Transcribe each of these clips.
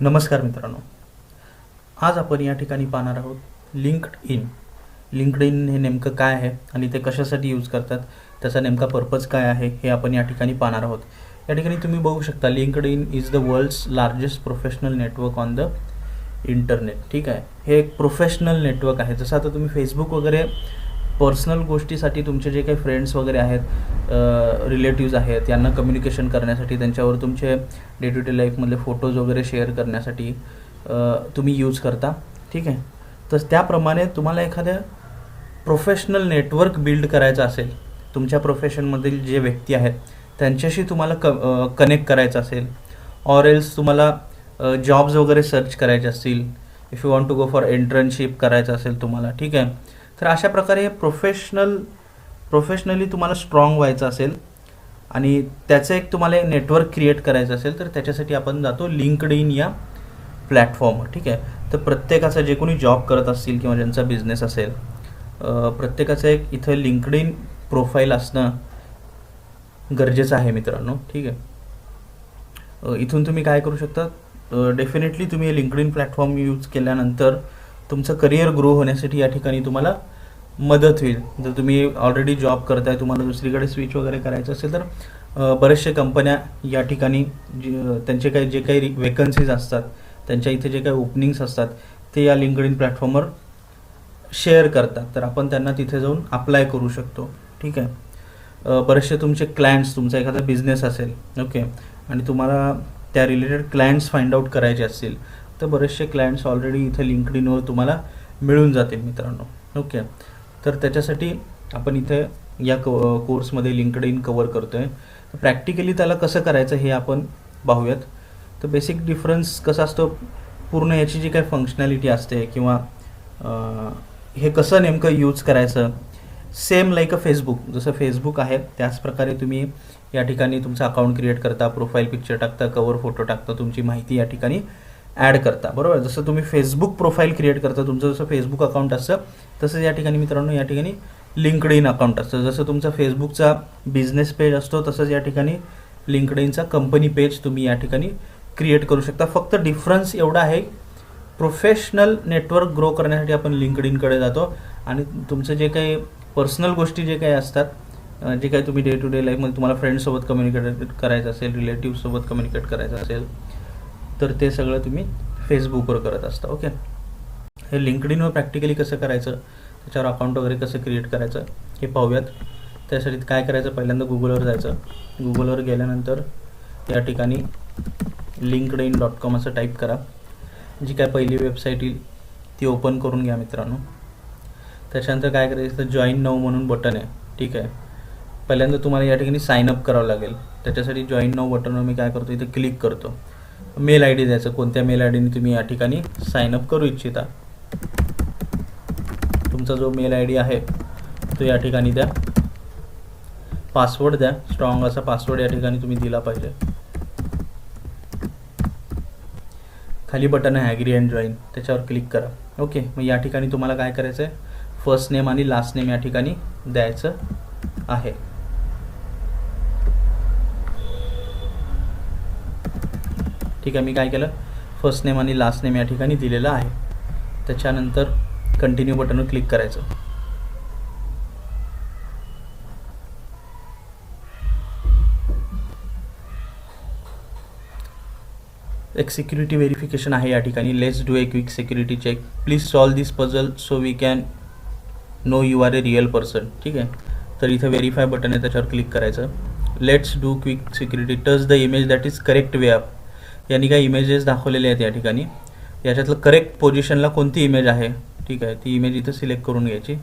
नमस्कार मित्रांनो, आज आपण या ठिकाणी पाहणार आहोत लिंक्डइन. लिंक्डइन हे नेमकं काय आहे आणि ते कशासाठी यूज करतात, त्याचा नेमका पर्पज काय आहे हे आपण या ठिकाणी पाहणार आहोत. या ठिकाणी तुम्ही बघू शकता LinkedIn is the world's largest professional network on the internet. ठीक आहे, हे एक प्रोफेशनल नेटवर्क आहे. जसं आता तुम्ही फेसबुक वगैरे पर्सनल गोष्टीसाठी तुमचे जे काही फ्रेंड्स वगैरे आहेत, रिलेटिव्ज आहेत, यांना कम्युनिकेशन करण्यासाठी, त्यांच्यावर तुमचे डे टू डे लाईफमधले फोटोज वगैरे शेअर करण्यासाठी तुम्ही यूज करता. ठीक आहे, तर त्याप्रमाणे तुम्हाला एखाद्या प्रोफेशनल नेटवर्क बिल्ड करायचं असेल, तुमच्या प्रोफेशनमधील जे व्यक्ती आहेत त्यांच्याशी तुम्हाला कनेक्ट करायचं असेल, ऑर एल्स तुम्हाला जॉब्स वगैरे सर्च करायचे असतील, if you want to go for internship करायचं असेल तुम्हाला. ठीक आहे, तर अशा प्रकारे प्रोफेशनली तुम्हाला स्ट्रॉंग व्हायचं असेल आणि त्याचं एक तुम्हाला नेटवर्क क्रिएट करायचं असेल, तर त्याच्यासाठी आपण जातो लिंक्डइन या प्लॅटफॉर्मवर. ठीक आहे, तर प्रत्येकाचा जे कोणी जॉब करत असतील किंवा ज्यांचा बिझनेस असेल, प्रत्येकाचं एक इथं लिंक्डइन प्रोफाईल असणं गरजेचं आहे मित्रांनो. ठीक आहे, इथून तुम्ही काय करू शकता, डेफिनेटली तुम्ही लिंक्डइन प्लॅटफॉर्म यूज केल्यानंतर तुमचं करिअर ग्रो होण्यासाठी या ठिकाणी तुम्हाला मदत होईल. जर तुम्ही ऑलरेडी जॉब करताय, तुम्हाला दुसरीकडे स्विच वगैरे करायचं असेल, तर बरेचशा कंपन्या या ठिकाणी त्यांचे जे काही वेकन्सीज असतात, त्यांच्या इथे जे काही ओपनिंग्स असतात ते या लिंक्डइन प्लॅटफॉर्मवर शेअर करतात, तर आपण त्यांना तिथे जाऊन अप्लाय करू शकतो. ठीक आहे, बरेचसे तुमचे क्लायंट्स, तुमचा एखादा बिझनेस असेल, ओके, आणि तुम्हाला त्या रिलेटेड क्लायंट्स फाइंड आउट करायचे असतील, तर बरेचसे क्लायंट्स ऑलरेडी इथे लिंक्डइनवर तुम्हाला मिळून जातील मित्रांनो. ओके, तर त्याच्यासाठी आपण इथे या कोर्समध्ये लिंक्डइन कवर करतो आहे. प्रॅक्टिकली त्याला कसं करायचं हे आपण पाहूयात. तर बेसिक डिफरन्स कसा असतो, पूर्ण याची जी काही फंक्शनॅलिटी असते किंवा हे कसं नेमकं यूज करायचं, सेम लाईक अ फेसबुक, जसं फेसबुक आहे त्याच प्रकारे तुम्ही या ठिकाणी तुमचं अकाउंट क्रिएट करता, प्रोफाईल पिक्चर टाकता, कवर फोटो टाकता, तुमची माहिती या ठिकाणी ॲड करता. बरोबर, जसं तुम्ही फेसबुक प्रोफाईल क्रिएट करता, तुमचं जसं फेसबुक अकाउंट असतं तसंच या ठिकाणी मित्रांनो या ठिकाणी लिंक्डइन अकाउंट असतं. जसं तुमचा फेसबुकचा बिझनेस पेज असतो तसंच या ठिकाणी लिंक्डइनचा कंपनी पेज तुम्ही या ठिकाणी क्रिएट करू शकता. फक्त डिफरन्स एवढा आहे, प्रोफेशनल नेटवर्क ग्रो करण्यासाठी आपण लिंक्डइनकडे जातो आणि तुमचं जे काही पर्सनल गोष्टी जे काही असतात, जे काही तुम्ही डे टू डे लाईफमध्ये तुम्हाला फ्रेंड्ससोबत कम्युनिकेट करायचं असेल, रिलेटिव्हसोबत कम्युनिकेट करायचं असेल, तर ते सगळं तुम्ही फेसबुकवर करत असता. ओके, हे लिंक्डइनवर प्रॅक्टिकली कसं करायचं, त्याच्यावर अकाउंट वगैरे कसं क्रिएट करायचं हे पाहूयात. त्यासाठी काय करायचं, पहिल्यांदा गुगलवर जायचं. गुगलवर गेल्यानंतर या ठिकाणी linkedin.com असं टाईप करा. जी काय पहिली वेबसाईट येईल ती ओपन करून घ्या मित्रांनो. त्याच्यानंतर काय करायचं, तर जॉईन नाऊ म्हणून बटन आहे. ठीक आहे, पहिल्यांदा तुम्हाला या ठिकाणी साइन अप करावं लागेल. त्याच्यासाठी जॉईन नाऊ बटनवर मी काय करतो, इथे क्लिक करतो. मेल आय डी द्यायचं, कोणत्या मेल आय डीने तुम्ही या ठिकाणी साइन अप करू इच्छिता. तुमचा जो मेल आय डी आहे तो या ठिकाणी द्या. पासवर्ड द्या, स्ट्रॉंग असा पासवर्ड या ठिकाणी तुम्ही दिला पाहिजे. खाली बटन आहे ॲग्री अँड जॉईन, त्याच्यावर क्लिक करा. ओके, मग या ठिकाणी तुम्हाला काय करायचं आहे, फर्स्ट नेम आणि लास्ट नेम या ठिकाणी द्यायचं आहे. ठीक आहे, मी काय केलं, फर्स्ट नेम आणि लास्ट नेम या ठिकाणी दिलेलं आहे. त्याच्यानंतर कंटिन्यू बटनवर क्लिक करायचं. एक सिक्युरिटी व्हेरिफिकेशन आहे या ठिकाणी. Let's do a quick security check. Please solve this puzzle so we can know you are a real person. ठीक आहे, तर इथं व्हेरीफाय बटन आहे, त्याच्यावर क्लिक करायचं. Let's do quick security. Touch the image that is correct way up. यांनी काही images दाखवलेले आहेत या ठिकाणी. याच्यातलं करेक्ट पोझिशनला कोणती इमेज आहे, ठीक आहे, ती इमेज इथं सिलेक्ट करून घ्यायची.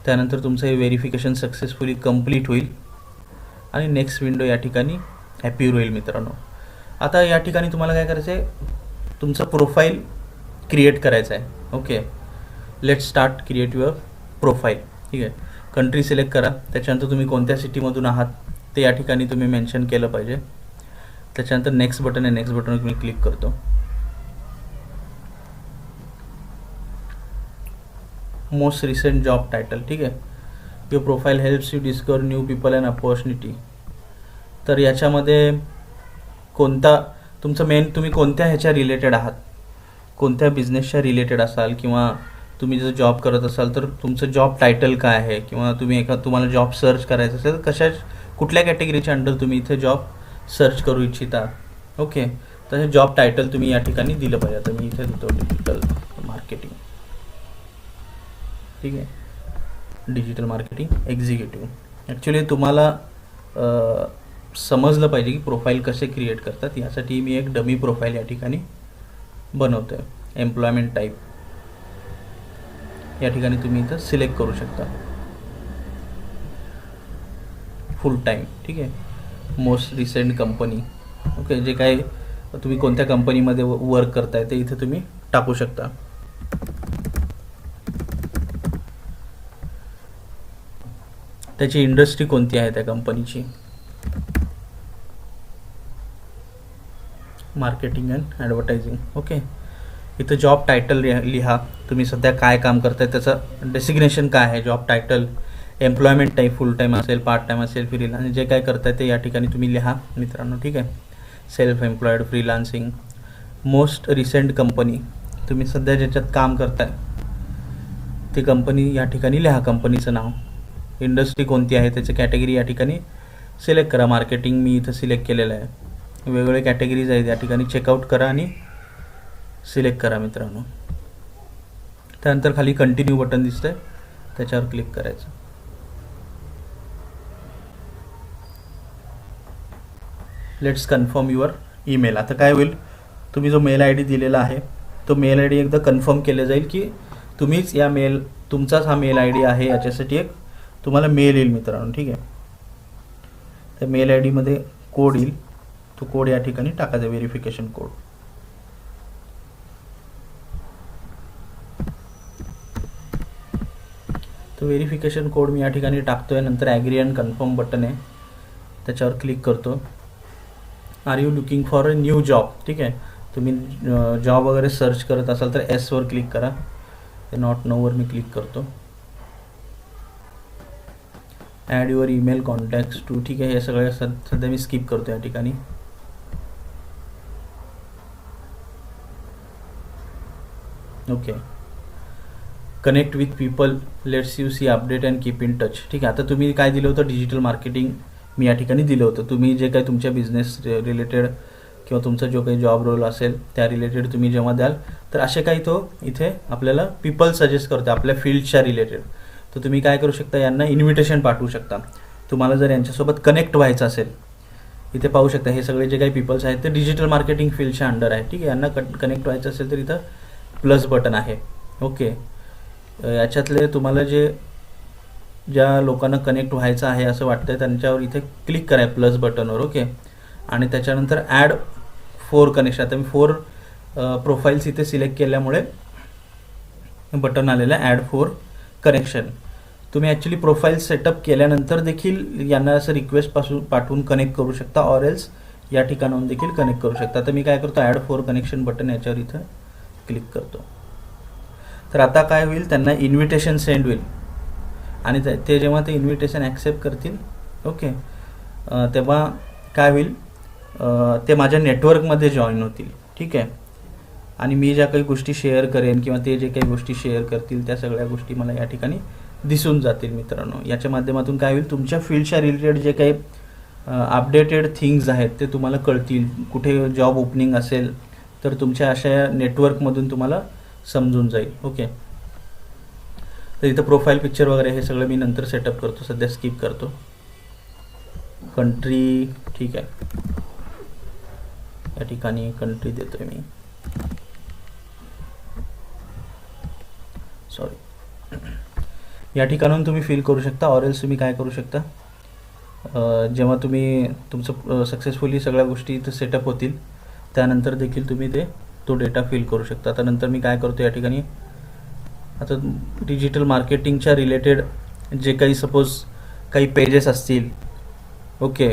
त्यानंतर तुमचं हे व्हेरिफिकेशन सक्सेसफुली कंप्लीट होईल आणि नेक्स्ट विंडो या ठिकाणी ॲपियर होईल मित्रांनो. आता या ठिकाणी तुम्हाला काय करायचं आहे, तुमचं प्रोफाईल क्रिएट करायचं आहे. Okay, let's start create your profile. ठीक आहे, कंट्री सिलेक्ट करा. त्याच्यानंतर तुम्ही कोणत्या सिटीमधून आहात ते या ठिकाणी तुम्ही मेन्शन केलं पाहिजे. त्याच्यानंतर नेक्स्ट बटन आहे, नेक्स्ट बटनवर मी क्लिक करतो. Most recent job title. ठीक आहे, your profile helps you discover new people and opportunity. तर याच्यामध्ये कोणता तुमचं मेन तुम्ही कोणत्या ह्याच्या रिलेटेड आहात, कोणत्या बिझनेसच्या रिलेटेड असाल, किंवा तुम्ही जर जॉब करत असाल तर तुमचं जॉब टायटल काय आहे, किंवा तुम्ही तुम्हाला जॉब सर्च करायचं असेल तर कुठल्या कॅटेगरीच्या अंडर तुम्ही इथे जॉब सर्च करू इच्छिता. ओके, तर जॉब टायटल तुम्ही या ठिकाणी दिलं पाहिजे. आता मी इथे देतो डिजिटल मार्केटिंग. ठीक आहे, डिजिटल मार्केटिंग एक्झिक्युटिव्ह. ॲक्च्युली तुम्हाला समजलं पाहिजे की प्रोफाईल कसे क्रिएट करतात, यासाठी मी एक डमी प्रोफाईल या ठिकाणी बनवतो आहे. एम्प्लॉयमेंट टाईप या ठिकाणी तुम्ही इथं सिलेक्ट करू शकता. फुल टाईम, ठीक आहे. मोस्ट रिसेंट कंपनी, ओके, जे काय तुम्ही कोणत्या कंपनीमध्ये वर्क करताय ते इथे तुम्ही टाकू शकता. त्याची इंडस्ट्री कोणती आहे त्या कंपनीची, मार्केटिंग अँड ॲडव्हर्टायझिंग. ओके, इथं जॉब टायटल लिहा, तुम्ही सध्या काय काम करताय त्याचं डेसिग्नेशन काय आहे, job title, employment type full time असेल, पार्ट टाईम असेल, फ्रीलान्स, जे काय करताय ते या ठिकाणी तुम्ही लिहा मित्रांनो. ठीक आहे, self employed, freelancing, most recent company, तुम्ही सध्या ज्याच्यात काम करताय ती कंपनी या ठिकाणी लिहा, कंपनीचं नाव, इंडस्ट्री कोणती आहे त्याची कॅटेगरी या ठिकाणी सिलेक्ट करा. मार्केटिंग मी इथं सिलेक्ट केलेलं आहे. वेगवेगळे कॅटेगरीज आहेत या ठिकाणी चेकआउट करा आणि सिलेक्ट करा मित्रांनो. त्यानंतर खाली कंटिन्यू बटन दिसतंय, त्याच्यावर क्लिक करायचं. Let's confirm your email. आता काय होईल, तुम्ही जो मेल आय डी दिलेला आहे तो मेल आय डी एकदा कन्फर्म केले जाईल की तुम्हीच या तुमचाच हा मेल आय डी आहे, याच्यासाठी एक तुम्हाला मेल येईल मित्रांनो. ठीक आहे, त्या मेल आय डीमध्ये कोड येईल, तो कोड या ठिकाणी टाकायचा, व्हेरिफिकेशन कोड. तो व्हेरिफिकेशन कोड मी या ठिकाणी टाकतोय. नंतर ॲग्री अँड कन्फर्म बटन आहे, त्याच्यावर क्लिक करतो. Are you looking for a new job. ठीक आहे, तुम्ही जॉब वगैरे सर्च करत असाल तर एसवर क्लिक करा. नॉट नोवर मी क्लिक करतो. Add your email contacts too. ठीक आहे, हे सगळे सध्या मी स्किप करतो या ठिकाणी. Okay, connect with people, let's you see update and keep in touch. ठीक आहे, आता तुम्ही काय दिलं होतं, डिजिटल मार्केटिंग मी या ठिकाणी दिलं होतं. तुम्ही जे काही तुमच्या बिझनेस रिलेटेड किंवा तुमचा जो काही जॉब रोल असेल त्या रिलेटेड तुम्ही जेव्हा द्याल तर असे काही तो इथे आपल्याला पीपल सजेस्ट करतो आपल्या फील्डच्या रिलेटेड. तर तुम्ही काय करू शकता, यांना इन्व्हिटेशन पाठवू शकता. तुम्हाला जर यांच्यासोबत कनेक्ट व्हायचं असेल, इथे पाहू शकता हे सगळे जे काही पीपल्स आहेत ते डिजिटल मार्केटिंग फील्डच्या अंडर आहे. ठीक आहे, यांना कनेक्ट व्हायचं असेल तर इथं प्लस बटन आहे. ओके, याच्यातले तुम्हाला ज्या लोकांना कनेक्ट व्हायचं आहे असं वाटतंय त्यांच्यावर इथे क्लिक करा प्लस बटनवर. ओके, आणि त्याच्यानंतर ॲड 4 कनेक्शन. आता मी 4 प्रोफाईल्स इथे सिलेक्ट केल्यामुळे बटन आलेलं आहे ॲड 4 कनेक्शन. तुम्ही ॲक्च्युली प्रोफाईल सेटअप केल्यानंतर देखील यांना असं रिक्वेस्ट पाठवून कनेक्ट करू शकता, ऑर एल्स या ठिकाणाहून देखील कनेक्ट करू शकता. तर मी काय करतो, ॲड 4 कनेक्शन बटन याच्यावर इथं क्लिक करतो. तर आता काय होईल, त्यांना इन्व्हिटेशन सेंड होईल आणि ते जेव्हा ते इन्व्हिटेशन ॲक्सेप्ट करतील, ओके, तेव्हा काय होईल, ते माझ्या नेटवर्कमध्ये जॉईन होतील. ठीक आहे, आणि मी ज्या काही गोष्टी शेअर करेन किंवा ते जे काही गोष्टी शेअर करतील त्या सगळ्या गोष्टी मला या ठिकाणी दिसून जातील मित्रांनो. याच्या माध्यमातून काय होईल, तुमच्या फील्डच्या रिलेटेड जे काही अपडेटेड थिंग्स आहेत ते तुम्हाला कळतील. कुठे जॉब ओपनिंग असेल तर तुमच्या अशा नेटवर्कमधून तुम्हाला समजून जाईल. ओके, तर इथं प्रोफाईल पिक्चर वगैरे हे सगळं मी नंतर सेटअप करतो, सध्या स्किप करतो. कंट्री, ठीक आहे, या ठिकाणी कंट्री देतोय मी, सॉरी. या ठिकाणून तुम्ही फिल करू शकता, ऑर एल्स तुम्ही काय करू शकता, जेव्हा तुम्ही तुमचं सक्सेसफुली सगळ्या गोष्टी इथं सेटअप होतील त्यानंतर देखील तुम्ही तो डेटा फिल करू शकता. त्यानंतर मी काय करतो या ठिकाणी, आता डिजिटल मार्केटिंगच्या रिलेटेड जे काही सपोज काही पेजेस असतील, ओके,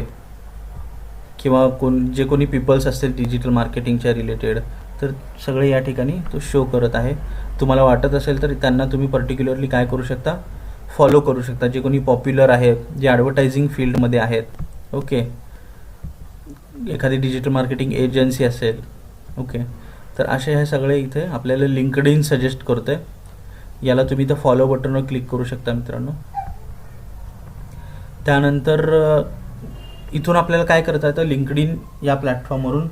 किंवा जे कोणी पीपल्स असतील डिजिटल मार्केटिंगच्या रिलेटेड, तर सगळे या ठिकाणी तो शो करत आहे. तुम्हाला वाटत असेल तर त्यांना तुम्ही पर्टिक्युलरली काय करू शकता, फॉलो करू शकता. जे कोणी पॉप्युलर आहेत, जे ॲडव्हर्टायझिंग फील्डमध्ये आहेत, ओके, एखादी डिजिटल मार्केटिंग एजन्सी असेल, ओके, तर असे हे सगळे इथे आपल्याला लिंक्डइन सजेस्ट करतं आहे. याला तुम्ही इथं फॉलो बटनवर क्लिक करू शकता मित्रांनो. त्यानंतर इथून आपल्याला काय करता येतं, लिंक्डइन या प्लॅटफॉर्मवरून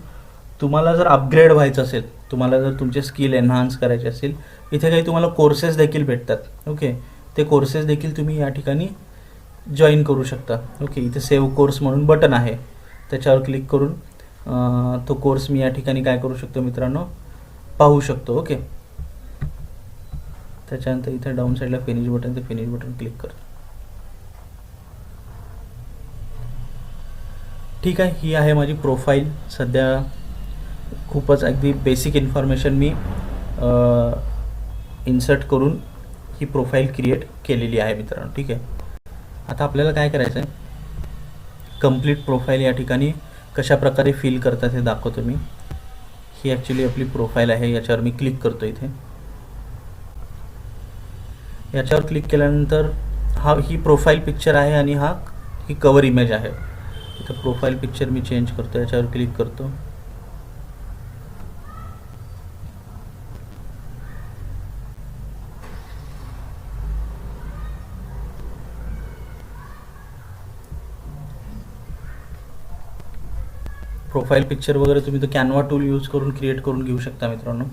तुम्हाला जर अपग्रेड व्हायचं असेल, तुम्हाला जर तुमचे स्किल एन्हान्स करायचे असेल, इथे काही तुम्हाला कोर्सेस देखील भेटतात. ओके, ते कोर्सेस देखील तुम्ही या ठिकाणी जॉईन करू शकता. ओके, इथे सेव्ह कोर्स म्हणून बटन आहे, त्याच्यावर क्लिक करून तो कोर्स मी या ठिकाणी काय करू शकतो मित्रांनो, पाहू शकतो. ओके, त्याच्यानंतर इथे डाऊन साईडला फिनिश बटन, ते फिनिश बटन क्लिक करतो. ठीक आहे, ही आहे माझी प्रोफाईल. सध्या खूपच अगदी बेसिक इन्फॉर्मेशन मी इन्सर्ट करून ही प्रोफाईल क्रिएट केलेली आहे मित्रांनो. ठीक आहे, आता आपल्याला काय करायचं आहे, कंप्लीट प्रोफाईल या ठिकाणी कशा प्रकारे फिल करतात हे दाखवतो मी. ही ॲक्च्युली आपली प्रोफाईल आहे, याच्यावर मी क्लिक करतो. इथे याच्यावर क्लिक केल्यानंतर ही प्रोफाईल पिक्चर आहे आणि ही कवर इमेज आहे. इथं प्रोफाईल पिक्चर मी चेंज करतो, याच्यावर क्लिक करतो. प्रोफाईल पिक्चर वगैरे तुम्ही तो कॅनवा टूल यूज करून क्रिएट करून घेऊ शकता मित्रांनो.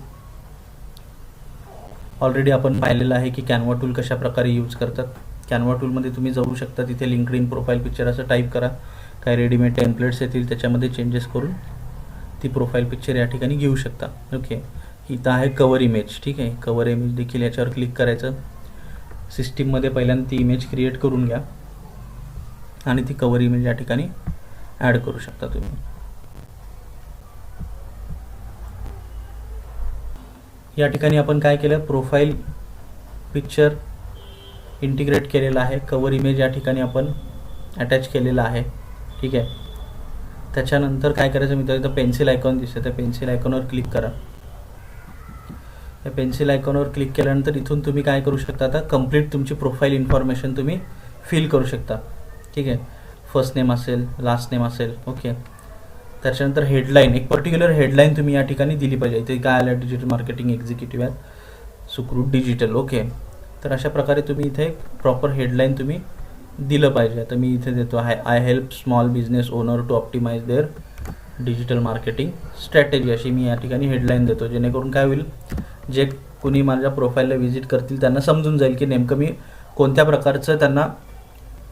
ऑलरेडी आपण पाहिलेलं आहे की कॅनवा टूल कशा प्रकारे यूज करतात. कॅनवा टूलमध्ये तुम्ही जाऊ शकता, तिथे लिंक्डइन प्रोफाईल पिक्चर असं टाईप करा, काही रेडीमेड टेम्पलेट्स येतील, त्याच्यामध्ये चेंजेस करून ती प्रोफाईल पिक्चर या ठिकाणी घेऊ शकता. ओके, इथं आहे कवर इमेज. ठीक आहे, कवर इमेज देखील याच्यावर क्लिक करायचं. सिस्टीममध्ये पहिल्यांदा ती इमेज क्रिएट करून घ्या आणि ती कवर इमेज या ठिकाणी ॲड करू शकता तुम्ही. या ठिकाणी आपण काय केलं, प्रोफाईल पिक्चर इंटिग्रेट केलेला आहे, कवर इमेज या ठिकाणी आपण अटॅच केलेला आहे. ठीक आहे, त्याच्यानंतर काय करायचं मित्र, इथं पेन्सिल आयकॉन दिसतं, त्या पेन्सिल आयकॉनवर क्लिक करा. या पेन्सिल आयकॉनवर क्लिक केल्यानंतर इथून तुम्ही काय करू शकता, आता कंप्लीट तुमची प्रोफाईल इन्फॉर्मेशन तुम्ही फिल करू शकता. ठीक आहे, फर्स्ट नेम असेल, लास्ट नेम असेल. ओके, त्याच्यानंतर हेडलाईन, एक पर्टिक्युलर हेडलाईन तुम्ही या ठिकाणी दिली पाहिजे. इथे काय आलं, डिजिटल मार्केटिंग एक्झिक्युटिव्ह आहे सुकृत डिजिटल. ओके, तर अशा प्रकारे तुम्ही इथे प्रॉपर हेडलाईन तुम्ही दिलं पाहिजे. आता मी इथे देतो आहे, I help small business owner to optimise their digital marketing strategy, अशी मी या ठिकाणी हेडलाईन देतो. जेणेकरून काय होईल, जे कोणी माझ्या प्रोफाईलला व्हिजिट करतील त्यांना समजून जाईल की नेमकं मी कोणत्या प्रकारचं त्यांना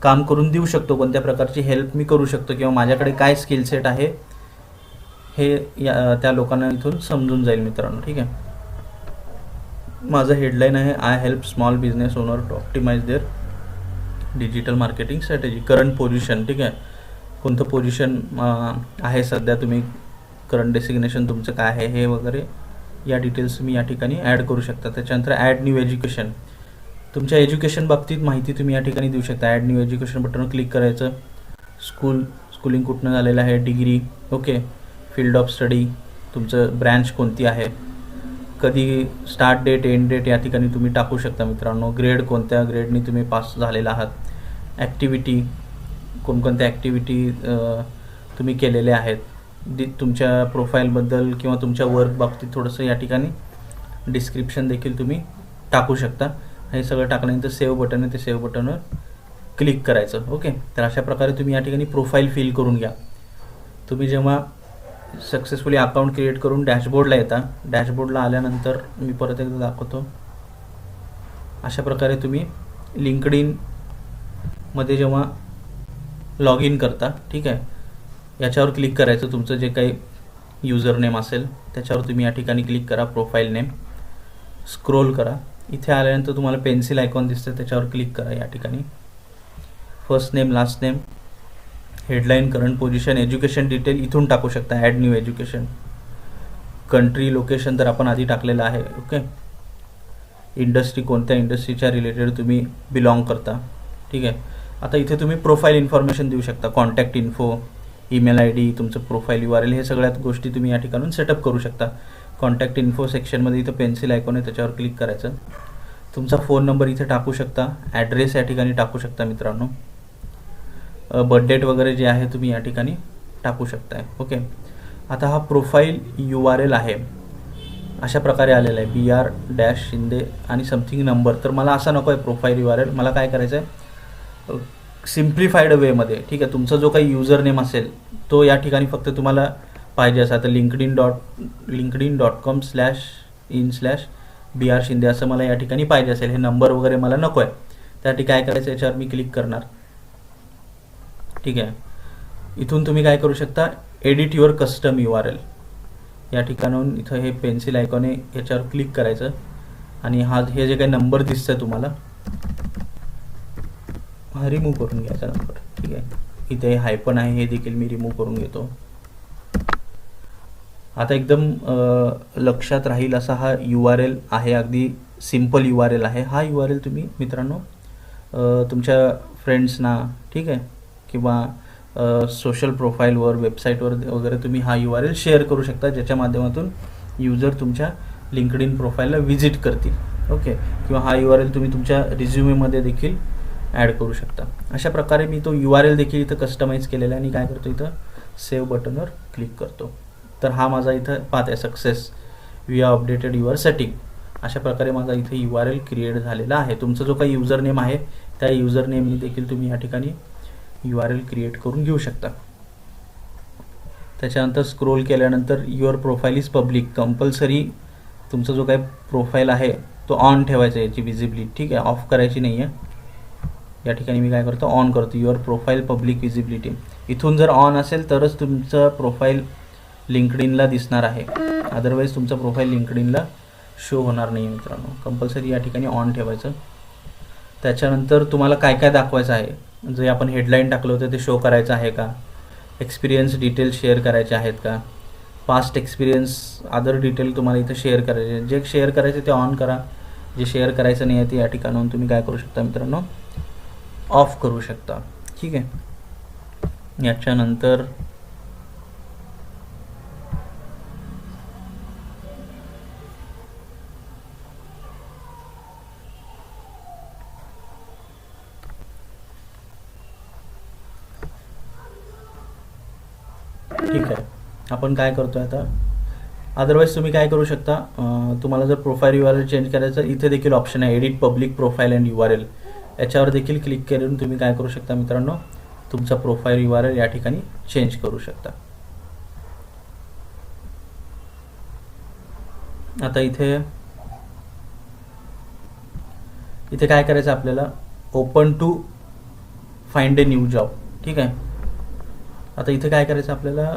काम करून देऊ शकतो, कोणत्या प्रकारची हेल्प मी करू शकतो, किंवा माझ्याकडे काय स्किल सेट आहे हे त्या लोकांना इथून समजून जाईल मित्रांनो. ठीक आहे, माझं हेडलाईन आहे, I help small business owner to optimise their digital marketing strategy. Current position, ठीक आहे, कोणतं पोझिशन आहे सध्या, तुम्ही करंट डेसिग्नेशन तुमचं काय आहे हे वगैरे या डिटेल्स तुम्ही या ठिकाणी ॲड करू शकता. त्याच्यानंतर ॲड न्यू एज्युकेशन, तुमच्या एज्युकेशन बाबतीत माहिती तुम्ही या ठिकाणी देऊ शकता. ॲड न्यू एज्युकेशन बटनवर क्लिक करायचं. स्कूलिंग कुठनं झालेलं आहे, degree. Okay, field of study, तुमचं ब्रँच कोणती आहे, कधी स्टार्ट डेट एंड डेट या ठिकाणी तुम्ही टाकू शकता मित्रांनो. ग्रेड, कोणत्या ग्रेडनी तुम्ही पास झालेला आहात. ॲक्टिव्हिटी, कोणकोणत्या ॲक्टिव्हिटी तुम्ही केलेल्या आहेत. तुमच्या प्रोफाईलबद्दल किंवा तुमच्या वर्क बाबतीत थोडंसं या ठिकाणी डिस्क्रिप्शन देखील तुम्ही टाकू शकता. हे सगळं टाकल्यानंतर सेव्ह बटन आहे, ते सेव्ह बटनवर क्लिक करायचं. ओके, तर अशा प्रकारे तुम्ही या ठिकाणी प्रोफाईल फिल करून घ्या. तुम्ही जेव्हा सक्सेसफुली अकाउंट क्रिएट करून डॅशबोर्डला येता, डॅशबोर्डला आल्यानंतर मी परत एकदा दाखवतो. अशा प्रकारे तुम्ही लिंक्डइनमध्ये जेव्हा लॉग इन करता, ठीक आहे, याच्यावर क्लिक करायचं. तुमचं जे काही युजर नेम असेल त्याच्यावर तुम्ही या ठिकाणी क्लिक करा, प्रोफाईल नेम स्क्रोल करा. इथे आल्यानंतर तुम्हाला पेन्सिल आयकॉन दिसतं, त्याच्यावर क्लिक करा. या ठिकाणी first name, last name, headline, current position, education detail इथून टाकू शकता. Add new education, country, location तर आपण आधी टाकलेलं आहे. ओके, इंडस्ट्री, कोणत्या इंडस्ट्रीच्या रिलेटेड तुम्ही बिलॉंग करता. ठीक आहे, आता इथे तुम्ही प्रोफाईल इन्फॉर्मेशन देऊ शकता. Contact info, email I D, तुमचं प्रोफाईल URL, हे सगळ्यात गोष्टी तुम्ही या ठिकाणून सेटअप करू शकता. कॉन्टॅक्ट इन्फो सेक्शनमध्ये इथं पेन्सिल आयकॉन आहे, त्याच्यावर क्लिक करायचं. तुमचा फोन नंबर इथे टाकू शकता. ॲड्रेस या ठिकाणी टाकू शकता मित्रांनो. बर्थ डेट वगैरे जे आहे तुम्ही या ठिकाणी टाकू शकताय. ओके, आता हा प्रोफाईल URL आहे अशा प्रकारे आलेला आहे BR-शिंदे आणि समथिंग नंबर. तर मला असा नको आहे प्रोफाईल URL. मला काय करायचं आहे सिम्प्लिफाईड वेमध्ये. ठीक आहे, तुमचा जो काही युजर नेम असेल तो या ठिकाणी फक्त तुम्हाला पाहिजे असा तर linkedin.com/in/BR-शिंदे असं मला या ठिकाणी पाहिजे असेल. हे नंबर वगैरे मला नको आहे. त्यासाठी काय करायचं, याच्यावर मी क्लिक करणार. ठीक आहे, इथून तुम्ही काय करू शकता, एडिट युअर कस्टम URL या ठिकाणाहून इथं हे पेन्सिल आयकॉन आहे याच्यावर क्लिक करायचं आणि हे जे काही नंबर दिसतंय तुम्हाला हा रिमूव्ह करून घ्यायचा नंबर. ठीक आहे, इथे हायफन आहे हे देखील मी रिमूव्ह करून घेतो. आता एकदम लक्षात राहील असा हा URL आहे, अगदी सिम्पल URL आहे. हा URL तुम्ही मित्रांनो तुमच्या फ्रेंड्सना, ठीक आहे, किंवा सोशल प्रोफाईलवर वेबसाईटवर वगैरे तुम्ही हा URL शेअर करू शकता, ज्याच्या माध्यमातून युजर तुमच्या लिंक्डइन प्रोफाईलला व्हिजिट करतील. ओके, किंवा हा URL तुम्ही तुमच्या रिझ्युमेमध्ये देखील ॲड करू शकता. अशा प्रकारे मी तो URL देखील इथं कस्टमाइज केलेला आहे आणि काय करतो, इथं सेव्ह बटनवर क्लिक करतो. तर हा माझा इथं पाहत आहे success we have updated your setting. अशा प्रकारे माझा इथे URL क्रिएट झालेला आहे. तुमचा जो काही युजर नेम आहे त्या युजर नेमने देखील तुम्ही या ठिकाणी URL क्रिएट करून घेऊ शकता. त्याच्यानंतर स्क्रोल केल्यानंतर your profile is public. Compulsory तुमचा जो काही प्रोफाईल आहे तो ऑन ठेवायचा आहे, याची विजिबिलिटी. ठीक आहे, ऑफ करायची नाही आहे. या ठिकाणी मी काय करतो, ऑन करतो. Your profile public visibility. इथून जर ऑन असेल तरच तुमचं प्रोफाईल लिंक्डइनला दिसणार आहे, अदरवाईज तुमचं प्रोफाईल लिंक्डइनला शो होणार नाही मित्रांनो. कंपल्सरी या ठिकाणी ऑन ठेवायचं. त्याच्यानंतर तुम्हाला काय काय दाखवायचं आहे, जे आपण हेडलाईन टाकलं होतं ते शो करायचं आहे का, एक्सपिरियन्स डिटेल्स शेअर करायचे आहेत का, पास्ट एक्सपिरियन्स अदर डिटेल तुम्हाला इथं शेअर करायचे. जे शेअर करायचे ते ऑन करा, जे शेअर करायचं नाही आहे ते या ठिकाणाहून तुम्ही काय करू शकता मित्रांनो, ऑफ करू शकता. ठीक आहे, याच्यानंतर ठीक आहे, आपण काय करतोय आता, अदरवाईज तुम्ही काय करू शकता, तुम्हाला जर प्रोफाईल URL चेंज करायचं इथे देखील ऑप्शन आहे edit public profile and URL. याच्यावर देखील क्लिक करून तुम्ही काय करू शकता मित्रांनो, तुमचा प्रोफाईल URL या ठिकाणी चेंज करू शकता. आता इथे काय करायचं आपल्याला, open to find a new job. ठीक आहे, आता इथे काय करायचं आपल्याला,